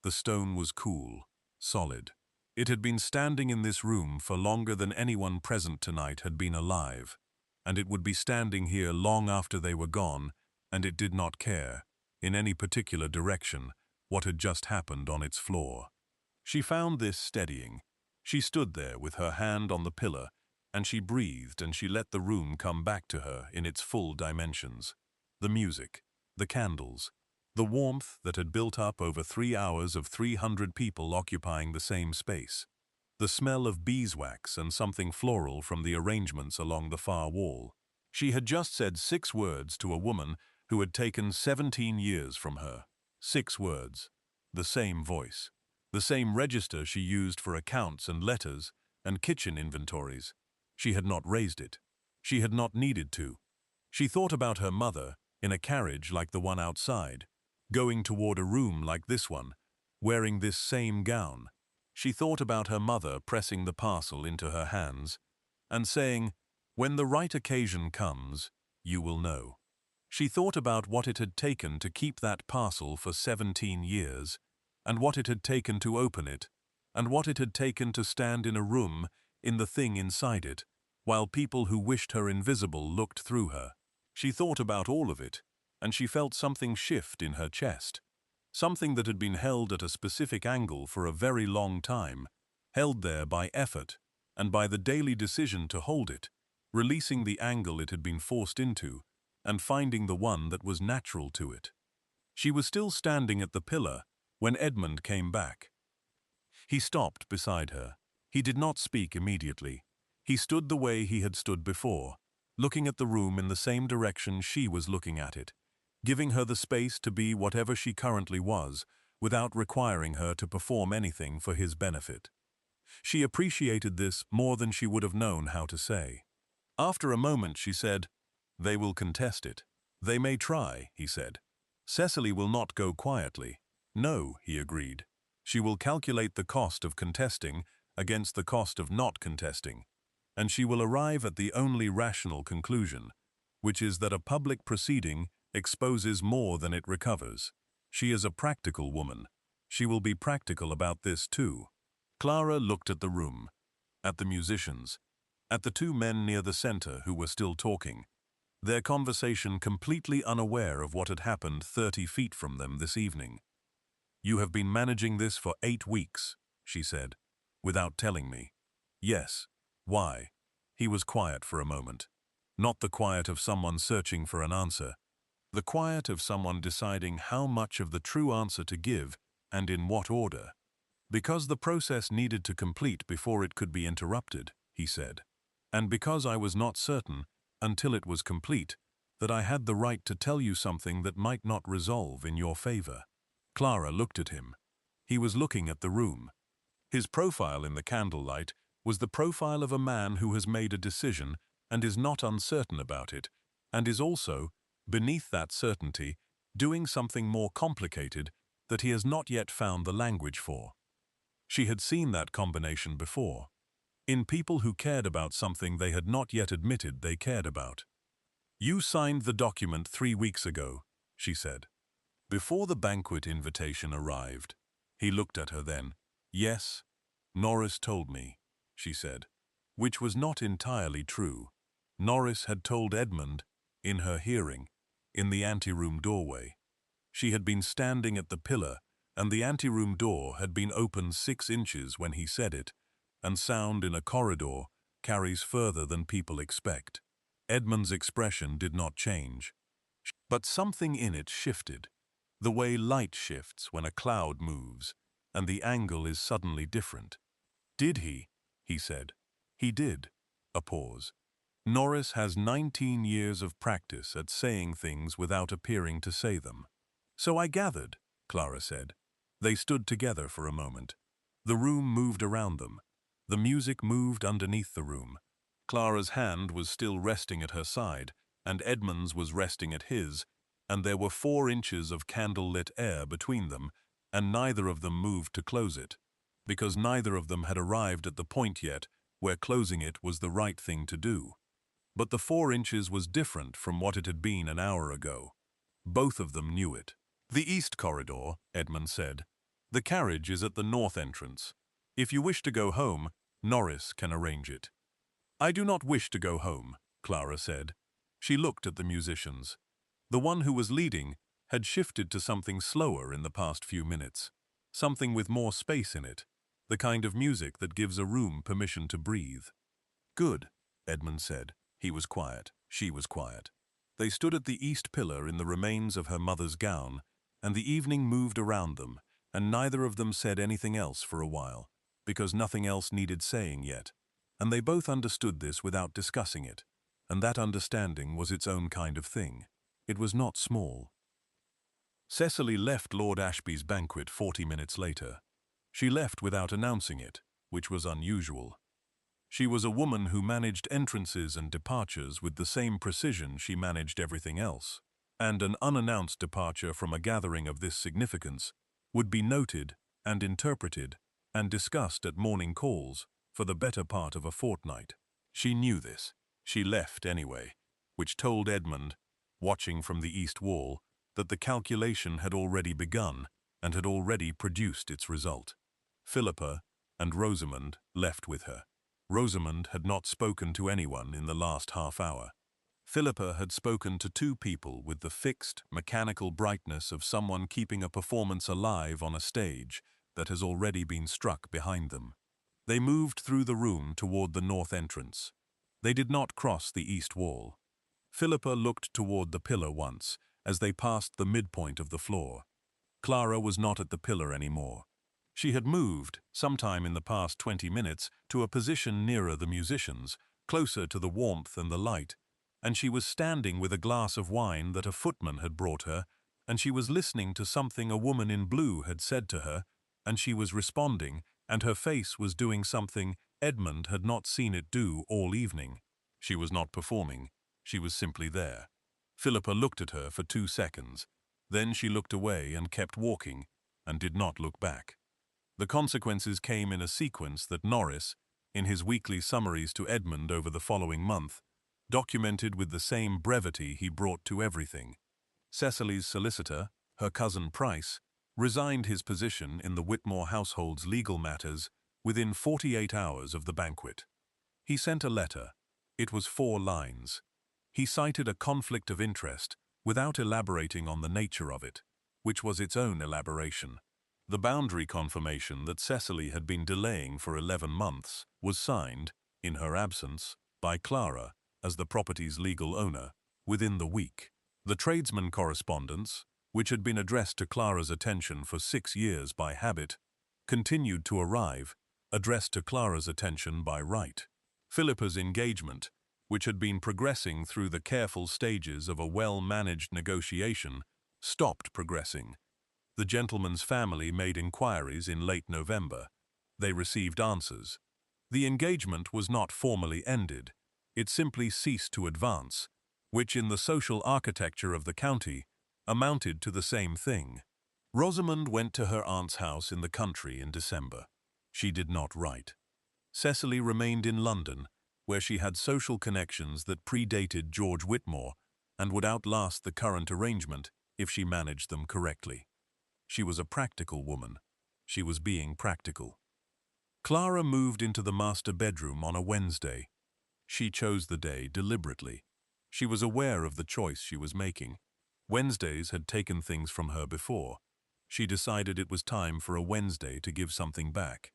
The stone was cool, solid. It had been standing in this room for longer than anyone present tonight had been alive, and it would be standing here long after they were gone, and it did not care, in any particular direction, what had just happened on its floor. She found this steadying. She stood there with her hand on the pillar, and she breathed and she let the room come back to her in its full dimensions. The music, the candles, the warmth that had built up over 3 hours of 300 people occupying the same space, the smell of beeswax and something floral from the arrangements along the far wall. She had just said 6 words to a woman who had taken 17 years from her. 6 words. The same voice. The same register she used for accounts and letters and kitchen inventories. She had not raised it. She had not needed to. She thought about her mother, in a carriage like the one outside, going toward a room like this one, wearing this same gown. She thought about her mother pressing the parcel into her hands and saying, "When the right occasion comes, you will know." She thought about what it had taken to keep that parcel for 17 years, and what it had taken to open it, and what it had taken to stand in a room, in the thing inside it, while people who wished her invisible looked through her. She thought about all of it, and she felt something shift in her chest. Something that had been held at a specific angle for a very long time, held there by effort, and by the daily decision to hold it, releasing the angle it had been forced into, and finding the one that was natural to it. She was still standing at the pillar, when Edmund came back. He stopped beside her. He did not speak immediately. He stood the way he had stood before, looking at the room in the same direction she was looking at it, giving her the space to be whatever she currently was, without requiring her to perform anything for his benefit. She appreciated this more than she would have known how to say. After a moment she said, "They will contest it. They may try," he said. "Cecily will not go quietly." "No," he agreed. "She will calculate the cost of contesting against the cost of not contesting, and she will arrive at the only rational conclusion, which is that a public proceeding exposes more than it recovers. She is a practical woman. She will be practical about this too." Clara looked at the room, at the musicians, at the two men near the center who were still talking, their conversation completely unaware of what had happened 30 feet from them this evening. "You have been managing this for 8 weeks, she said, "without telling me." "Yes. Why?" He was quiet for a moment. Not the quiet of someone searching for an answer. The quiet of someone deciding how much of the true answer to give and in what order. "Because the process needed to complete before it could be interrupted," he said. "And because I was not certain, until it was complete, that I had the right to tell you something that might not resolve in your favor." Clara looked at him. He was looking at the room. His profile in the candlelight was the profile of a man who has made a decision and is not uncertain about it, and is also, beneath that certainty, doing something more complicated that he has not yet found the language for. She had seen that combination before, in people who cared about something they had not yet admitted they cared about. "You signed the document 3 weeks ago," she said. "Before the banquet invitation arrived." He looked at her then. "Yes, Norris told me," she said, which was not entirely true. Norris had told Edmund, in her hearing, in the anteroom doorway. She had been standing at the pillar, and the anteroom door had been opened 6 inches when he said it, and sound in a corridor carries further than people expect. Edmund's expression did not change, but something in it shifted, the way light shifts when a cloud moves, and the angle is suddenly different. "Did he?" he said. "He did." A pause. "Norris has 19 years of practice at saying things without appearing to say them." "So I gathered," Clara said. They stood together for a moment. The room moved around them. The music moved underneath the room. Clara's hand was still resting at her side, and Edmund's was resting at his, and there were 4 inches of candle-lit air between them, and neither of them moved to close it, because neither of them had arrived at the point yet where closing it was the right thing to do. But the 4 inches was different from what it had been an hour ago. Both of them knew it. "The east corridor," Edmund said. "The carriage is at the north entrance. If you wish to go home, Norris can arrange it." "I do not wish to go home," Clara said. She looked at the musicians. The one who was leading had shifted to something slower in the past few minutes, something with more space in it, the kind of music that gives a room permission to breathe. "Good," Edmund said. He was quiet. She was quiet. They stood at the east pillar in the remains of her mother's gown, and the evening moved around them, and neither of them said anything else for a while, because nothing else needed saying yet, and they both understood this without discussing it, and that understanding was its own kind of thing. It was not small. Cecily left Lord Ashby's banquet 40 minutes later. She left without announcing it, which was unusual. She was a woman who managed entrances and departures with the same precision she managed everything else, and an unannounced departure from a gathering of this significance would be noted and interpreted and discussed at morning calls for the better part of a fortnight. She knew this. She left anyway, which told Edmund, watching from the east wall, that the calculation had already begun and had already produced its result. Philippa and Rosamond left with her. Rosamond had not spoken to anyone in the last half hour. Philippa had spoken to 2 people with the fixed, mechanical brightness of someone keeping a performance alive on a stage that has already been struck behind them. They moved through the room toward the north entrance. They did not cross the east wall. Philippa looked toward the pillar once, as they passed the midpoint of the floor. Clara was not at the pillar anymore. She had moved, sometime in the past 20 minutes, to a position nearer the musicians, closer to the warmth and the light, and she was standing with a glass of wine that a footman had brought her, and she was listening to something a woman in blue had said to her, and she was responding, and her face was doing something Edmund had not seen it do all evening. She was not performing. She was simply there. Philippa looked at her for 2 seconds. Then she looked away and kept walking, and did not look back. The consequences came in a sequence that Norris, in his weekly summaries to Edmund over the following month, documented with the same brevity he brought to everything. Cecily's solicitor, her cousin Price, resigned his position in the Whitmore household's legal matters within 48 hours of the banquet. He sent a letter. It was 4 lines. He cited a conflict of interest without elaborating on the nature of it, which was its own elaboration. The boundary confirmation that Cecily had been delaying for 11 months was signed, in her absence, by Clara as the property's legal owner within the week. The tradesman correspondence, which had been addressed to Clara's attention for 6 years by habit, continued to arrive, addressed to Clara's attention by right. Philippa's engagement, which had been progressing through the careful stages of a well-managed negotiation, stopped progressing. The gentleman's family made inquiries in late November. They received answers. The engagement was not formally ended. It simply ceased to advance, which in the social architecture of the county amounted to the same thing. Rosamond went to her aunt's house in the country in December. She did not write. Cecily remained in London, where she had social connections that predated George Whitmore and would outlast the current arrangement if she managed them correctly. She was a practical woman. She was being practical. Clara moved into the master bedroom on a Wednesday. She chose the day deliberately. She was aware of the choice she was making. Wednesdays had taken things from her before. She decided it was time for a Wednesday to give something back.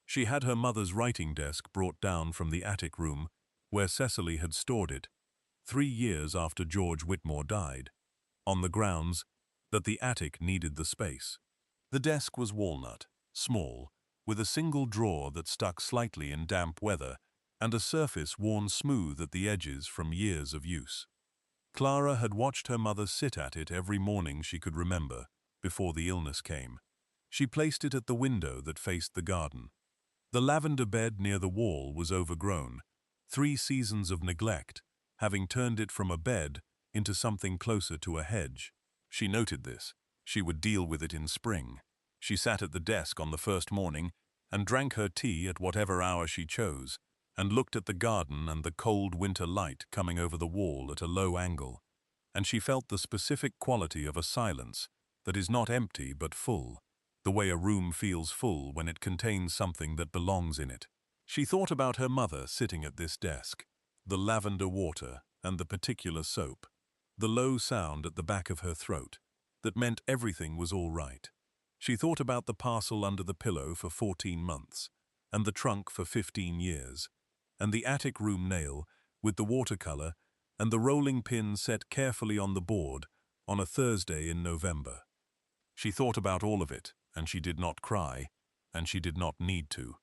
She had her mother's writing desk brought down from the attic room, where Cecily had stored it, 3 years after George Whitmore died, on the grounds that the attic needed the space. The desk was walnut, small, with a single drawer that stuck slightly in damp weather and a surface worn smooth at the edges from years of use. Clara had watched her mother sit at it every morning she could remember, before the illness came. She placed it at the window that faced the garden. The lavender bed near the wall was overgrown, 3 seasons of neglect, having turned it from a bed into something closer to a hedge. She noted this. She would deal with it in spring. She sat at the desk on the first morning and drank her tea at whatever hour she chose, and looked at the garden and the cold winter light coming over the wall at a low angle, and she felt the specific quality of a silence that is not empty but full, the way a room feels full when it contains something that belongs in it. She thought about her mother sitting at this desk, the lavender water and the particular soap, the low sound at the back of her throat that meant everything was all right. She thought about the parcel under the pillow for 14 months, and the trunk for 15 years, and the attic room nail with the watercolor and the rolling pin set carefully on the board on a Thursday in November. She thought about all of it, and she did not cry, and she did not need to.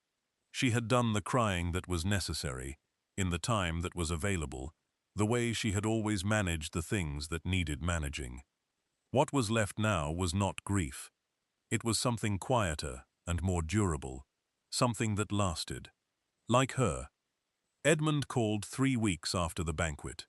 She had done the crying that was necessary, in the time that was available, the way she had always managed the things that needed managing. What was left now was not grief. It was something quieter and more durable, something that lasted. Like her. Edmund called 3 weeks after the banquet.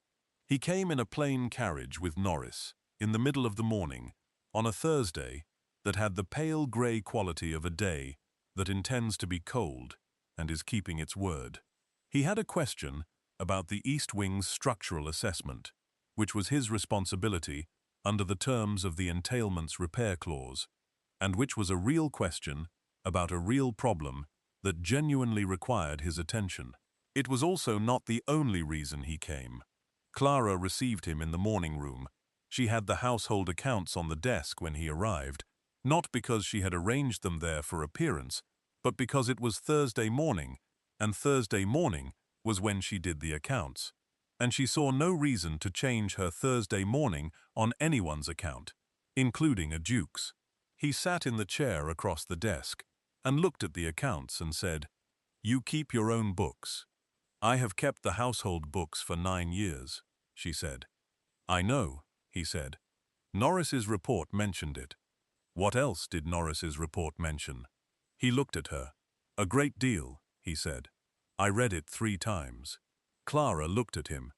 He came in a plain carriage with Norris, in the middle of the morning, on a Thursday that had the pale grey quality of a day that intends to be cold and is keeping its word. He had a question about the East Wing's structural assessment, which was his responsibility under the terms of the entailment's repair clause, and which was a real question about a real problem that genuinely required his attention. It was also not the only reason he came. Clara received him in the morning room. She had the household accounts on the desk when he arrived, not because she had arranged them there for appearance, but because it was Thursday morning, and Thursday morning was when she did the accounts, and she saw no reason to change her Thursday morning on anyone's account, including a duke's. He sat in the chair across the desk and looked at the accounts and said, "You keep your own books." "I have kept the household books for 9 years," she said. "I know," he said. "Norris's report mentioned it." "What else did Norris's report mention?" He looked at her. "A great deal," he said. "I read it 3 times." Clara looked at him.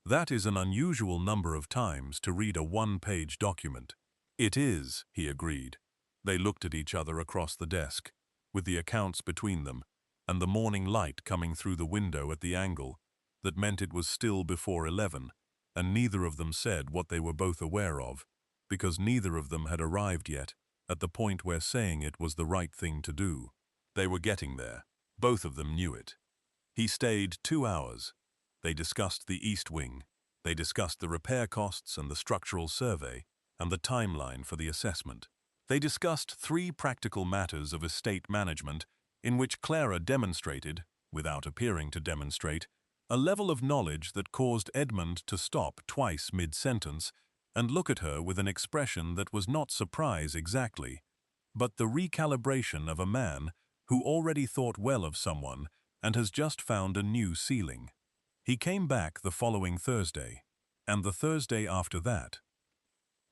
"That is an unusual number of times to read a 1-page document." "It is," he agreed. They looked at each other across the desk, with the accounts between them, and the morning light coming through the window at the angle that meant it was still before 11, and neither of them said what they were both aware of, because neither of them had arrived yet at the point where saying it was the right thing to do. They were getting there. Both of them knew it. He stayed 2 hours. They discussed the East Wing. They discussed the repair costs and the structural survey and the timeline for the assessment. They discussed 3 practical matters of estate management in which Clara demonstrated, without appearing to demonstrate, a level of knowledge that caused Edmund to stop twice mid-sentence and look at her with an expression that was not surprise exactly, but the recalibration of a man who already thought well of someone and has just found a new ceiling. He came back the following Thursday, and the Thursday after that.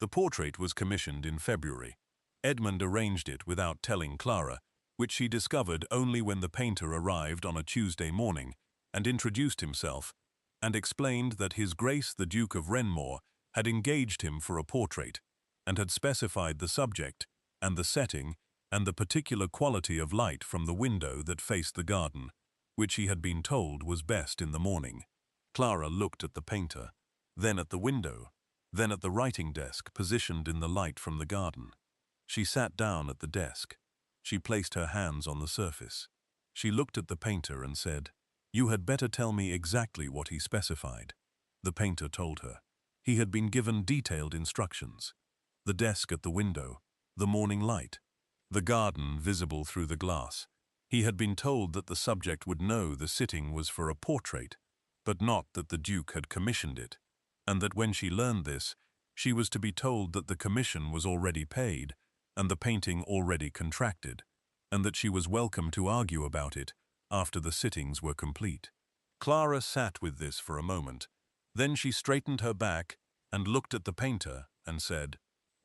The portrait was commissioned in February. Edmund arranged it without telling Clara, which she discovered only when the painter arrived on a Tuesday morning and introduced himself, and explained that His Grace the Duke of Renmore had engaged him for a portrait, and had specified the subject, and the setting, and the particular quality of light from the window that faced the garden, which he had been told was best in the morning. Clara looked at the painter, then at the window, then at the writing desk positioned in the light from the garden. She sat down at the desk. She placed her hands on the surface. She looked at the painter and said, "You had better tell me exactly what he specified." The painter told her. He had been given detailed instructions. The desk at the window, the morning light, the garden visible through the glass. He had been told that the subject would know the sitting was for a portrait, but not that the Duke had commissioned it, and that when she learned this, she was to be told that the commission was already paid and the painting already contracted, and that she was welcome to argue about it after the sittings were complete. Clara sat with this for a moment. Then she straightened her back and looked at the painter and said,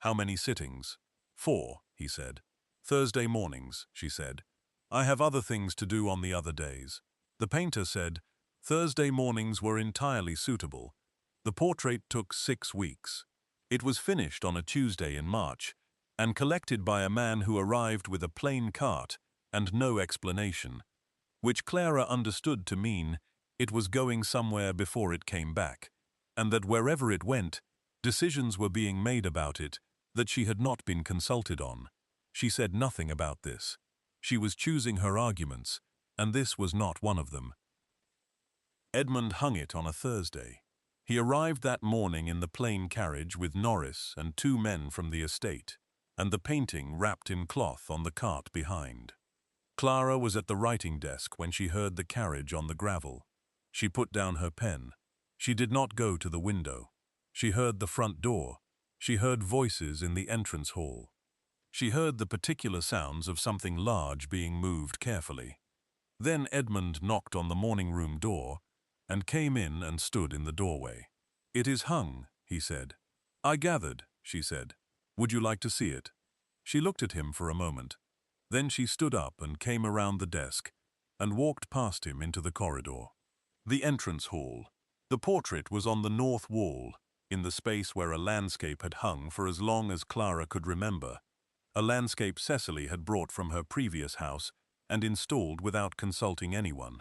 "How many sittings?" "4," he said. "Thursday mornings," she said. "I have other things to do on the other days." The painter said, Thursday mornings were entirely suitable. The portrait took 6 weeks. It was finished on a Tuesday in March, and collected by a man who arrived with a plain cart and no explanation, which Clara understood to mean it was going somewhere before it came back, and that wherever it went, decisions were being made about it that she had not been consulted on. She said nothing about this. She was choosing her arguments, and this was not one of them. Edmund hung it on a Thursday. He arrived that morning in the plain carriage with Norris and 2 men from the estate, and the painting wrapped in cloth on the cart behind. Clara was at the writing desk when she heard the carriage on the gravel. She put down her pen. She did not go to the window. She heard the front door. She heard voices in the entrance hall. She heard the particular sounds of something large being moved carefully. Then Edmund knocked on the morning room door and came in and stood in the doorway. "It is hung," he said. "I gathered," she said. "Would you like to see it?" She looked at him for a moment. Then she stood up and came around the desk and walked past him into the corridor. The entrance hall. The portrait was on the north wall, in the space where a landscape had hung for as long as Clara could remember, a landscape Cecily had brought from her previous house and installed without consulting anyone.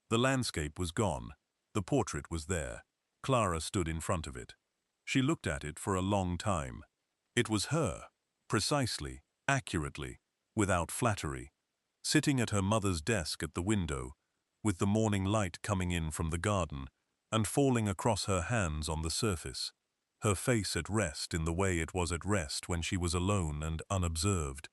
The landscape was gone. The portrait was there. Clara stood in front of it. She looked at it for a long time. It was her, precisely, accurately, without flattery, sitting at her mother's desk at the window, with the morning light coming in from the garden and falling across her hands on the surface, her face at rest in the way it was at rest when she was alone and unobserved,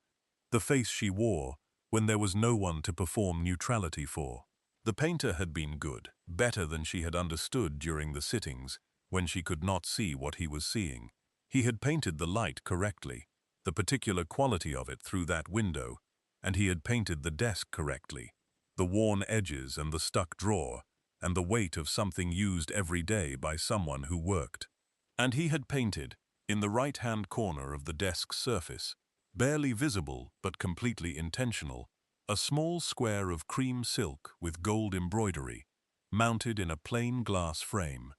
the face she wore when there was no one to perform neutrality for. The painter had been good, better than she had understood during the sittings, when she could not see what he was seeing. He had painted the light correctly. the particular quality of it through that window, and he had painted the desk correctly, the worn edges and the stuck drawer, and the weight of something used every day by someone who worked. And he had painted, in the right-hand corner of the desk's surface, barely visible but completely intentional, a small square of cream silk with gold embroidery, mounted in a plain glass frame.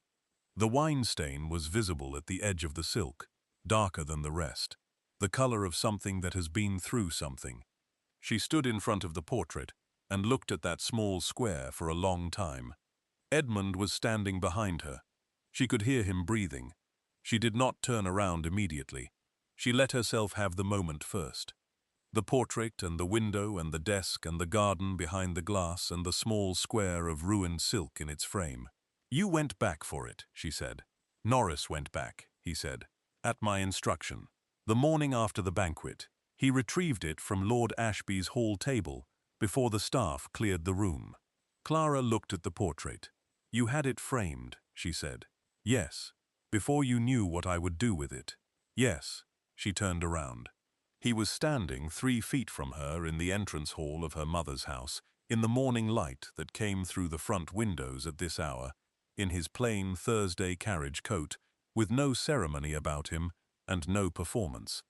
The wine stain was visible at the edge of the silk, darker than the rest, the color of something that has been through something. She stood in front of the portrait and looked at that small square for a long time. Edmund was standing behind her. She could hear him breathing. She did not turn around immediately. She let herself have the moment first. The portrait and the window and the desk and the garden behind the glass and the small square of ruined silk in its frame. "You went back for it," she said. "Norris went back," he said, "at my instruction. The morning after the banquet, he retrieved it from Lord Ashby's hall table before the staff cleared the room." Clara looked at the portrait. "You had it framed," she said. "Yes. Before you knew what I would do with it." "Yes." She turned around. He was standing 3 feet from her in the entrance hall of her mother's house, in the morning light that came through the front windows at this hour, in his plain Thursday carriage coat, with no ceremony about him and no performance.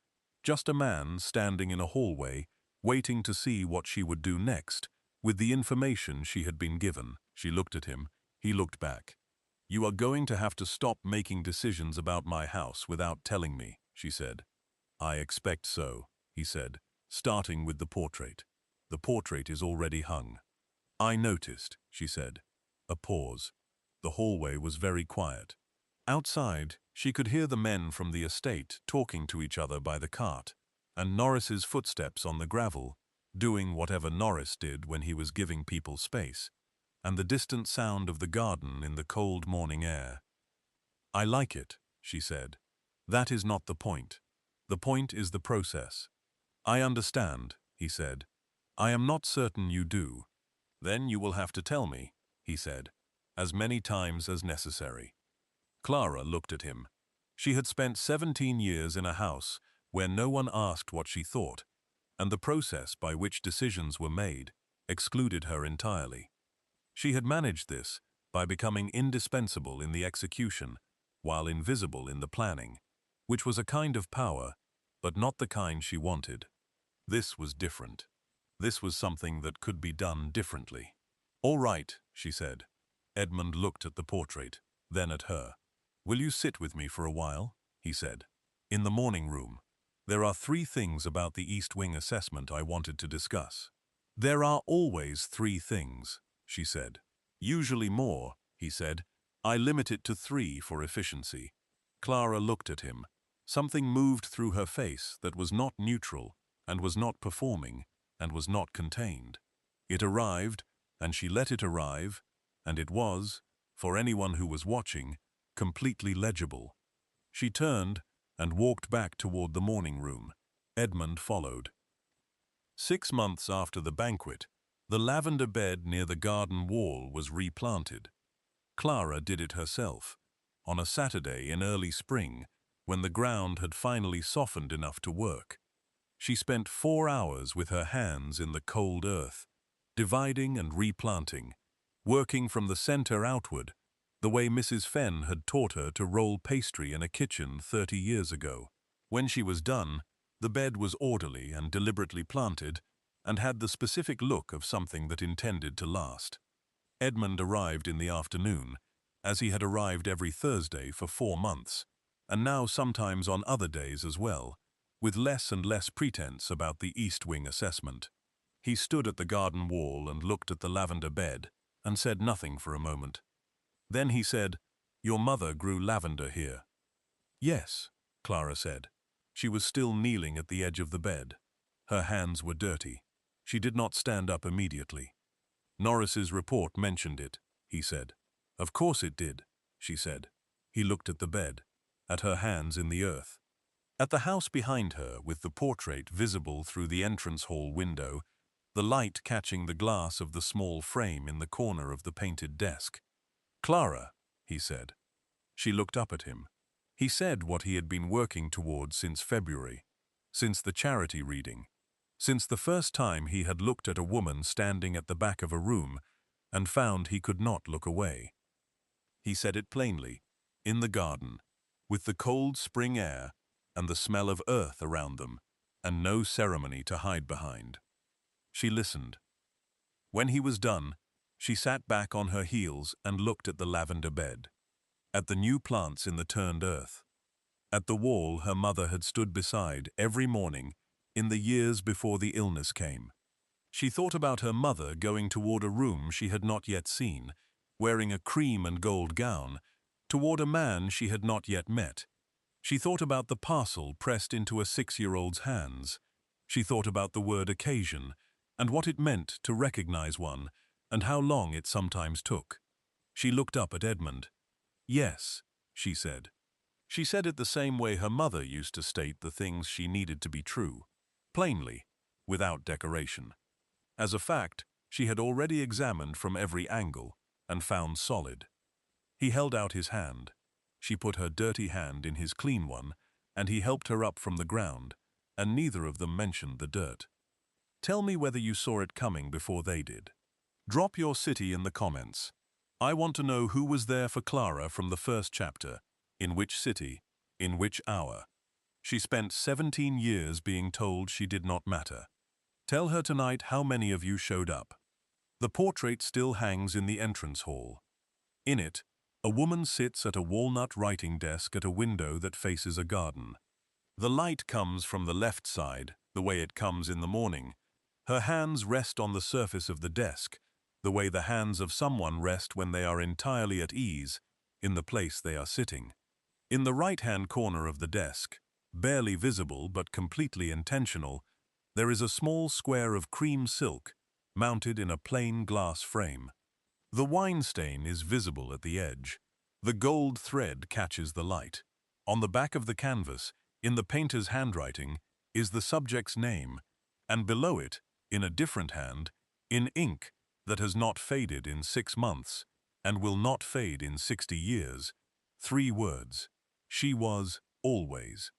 Just a man standing in a hallway, waiting to see what she would do next, with the information she had been given. She looked at him. He looked back. "You are going to have to stop making decisions about my house without telling me," she said. "I expect so," he said, starting with the portrait. "The portrait is already hung." "I noticed," she said. A pause. The hallway was very quiet. Outside, she could hear the men from the estate talking to each other by the cart, and Norris's footsteps on the gravel, doing whatever Norris did when he was giving people space, and the distant sound of the garden in the cold morning air. "I like it," she said. "That is not the point. The point is the process." "I understand," he said. "I am not certain you do." "Then you will have to tell me," he said, "as many times as necessary." Clara looked at him. She had spent 17 years in a house where no one asked what she thought, and the process by which decisions were made excluded her entirely. She had managed this by becoming indispensable in the execution, while invisible in the planning, which was a kind of power, but not the kind she wanted. This was different. This was something that could be done differently. "All right," she said. Edmund looked at the portrait, then at her. "Will you sit with me for a while?" he said. "In the morning room. There are 3 things about the East Wing assessment I wanted to discuss." "There are always 3 things," she said. "Usually more," he said. "I limit it to 3 for efficiency." Clara looked at him. Something moved through her face that was not neutral, and was not performing, and was not contained. It arrived, and she let it arrive, and it was, for anyone who was watching, completely legible. She turned and walked back toward the morning room. Edmund followed. 6 months after the banquet, the lavender bed near the garden wall was replanted. Clara did it herself, on a Saturday in early spring, when the ground had finally softened enough to work. She spent 4 hours with her hands in the cold earth, dividing and replanting, working from the center outward, the way Mrs. Fenn had taught her to roll pastry in a kitchen 30 years ago. When she was done, the bed was orderly and deliberately planted, and had the specific look of something that intended to last. Edmund arrived in the afternoon, as he had arrived every Thursday for 4 months, and now sometimes on other days as well, with less and less pretense about the East Wing assessment. He stood at the garden wall and looked at the lavender bed, and said nothing for a moment. Then he said, "Your mother grew lavender here." "Yes," Clara said. She was still kneeling at the edge of the bed. Her hands were dirty. She did not stand up immediately. "Norris's report mentioned it," he said. "Of course it did," she said. He looked at the bed, at her hands in the earth. At the house behind her, with the portrait visible through the entrance hall window, the light catching the glass of the small frame in the corner of the painted desk. "Clara," he said. She looked up at him. He said what he had been working toward since February. since the charity reading, since the first time he had looked at a woman standing at the back of a room and found he could not look away. He said it plainly, in the garden, with the cold spring air and the smell of earth around them, and no ceremony to hide behind. She listened. When he was done, she sat back on her heels and looked at the lavender bed, at the new plants in the turned earth, at the wall her mother had stood beside every morning in the years before the illness came. She thought about her mother going toward a room she had not yet seen, wearing a cream and gold gown, toward a man she had not yet met. She thought about the parcel pressed into a 6-year-old's hands. She thought about the word occasion, and what it meant to recognize one, and how long it sometimes took. She looked up at Edmund. "Yes," she said. She said it the same way her mother used to state the things she needed to be true, plainly, without decoration. As a fact, she had already examined from every angle and found solid. He held out his hand. She put her dirty hand in his clean one, and he helped her up from the ground, and neither of them mentioned the dirt. Tell me whether you saw it coming before they did. Drop your city in the comments. I want to know who was there for Clara from the first chapter, in which city, in which hour. She spent 17 years being told she did not matter. Tell her tonight how many of you showed up. The portrait still hangs in the entrance hall. In it, a woman sits at a walnut writing desk at a window that faces a garden. The light comes from the left side, the way it comes in the morning. Her hands rest on the surface of the desk, the way the hands of someone rest when they are entirely at ease, in the place they are sitting. In the right-hand corner of the desk, barely visible but completely intentional, there is a small square of cream silk, mounted in a plain glass frame. The wine stain is visible at the edge. The gold thread catches the light. On the back of the canvas, in the painter's handwriting, is the subject's name, and below it, in a different hand, in ink that has not faded in 6 months, and will not fade in 60 years, 3 words: she was always.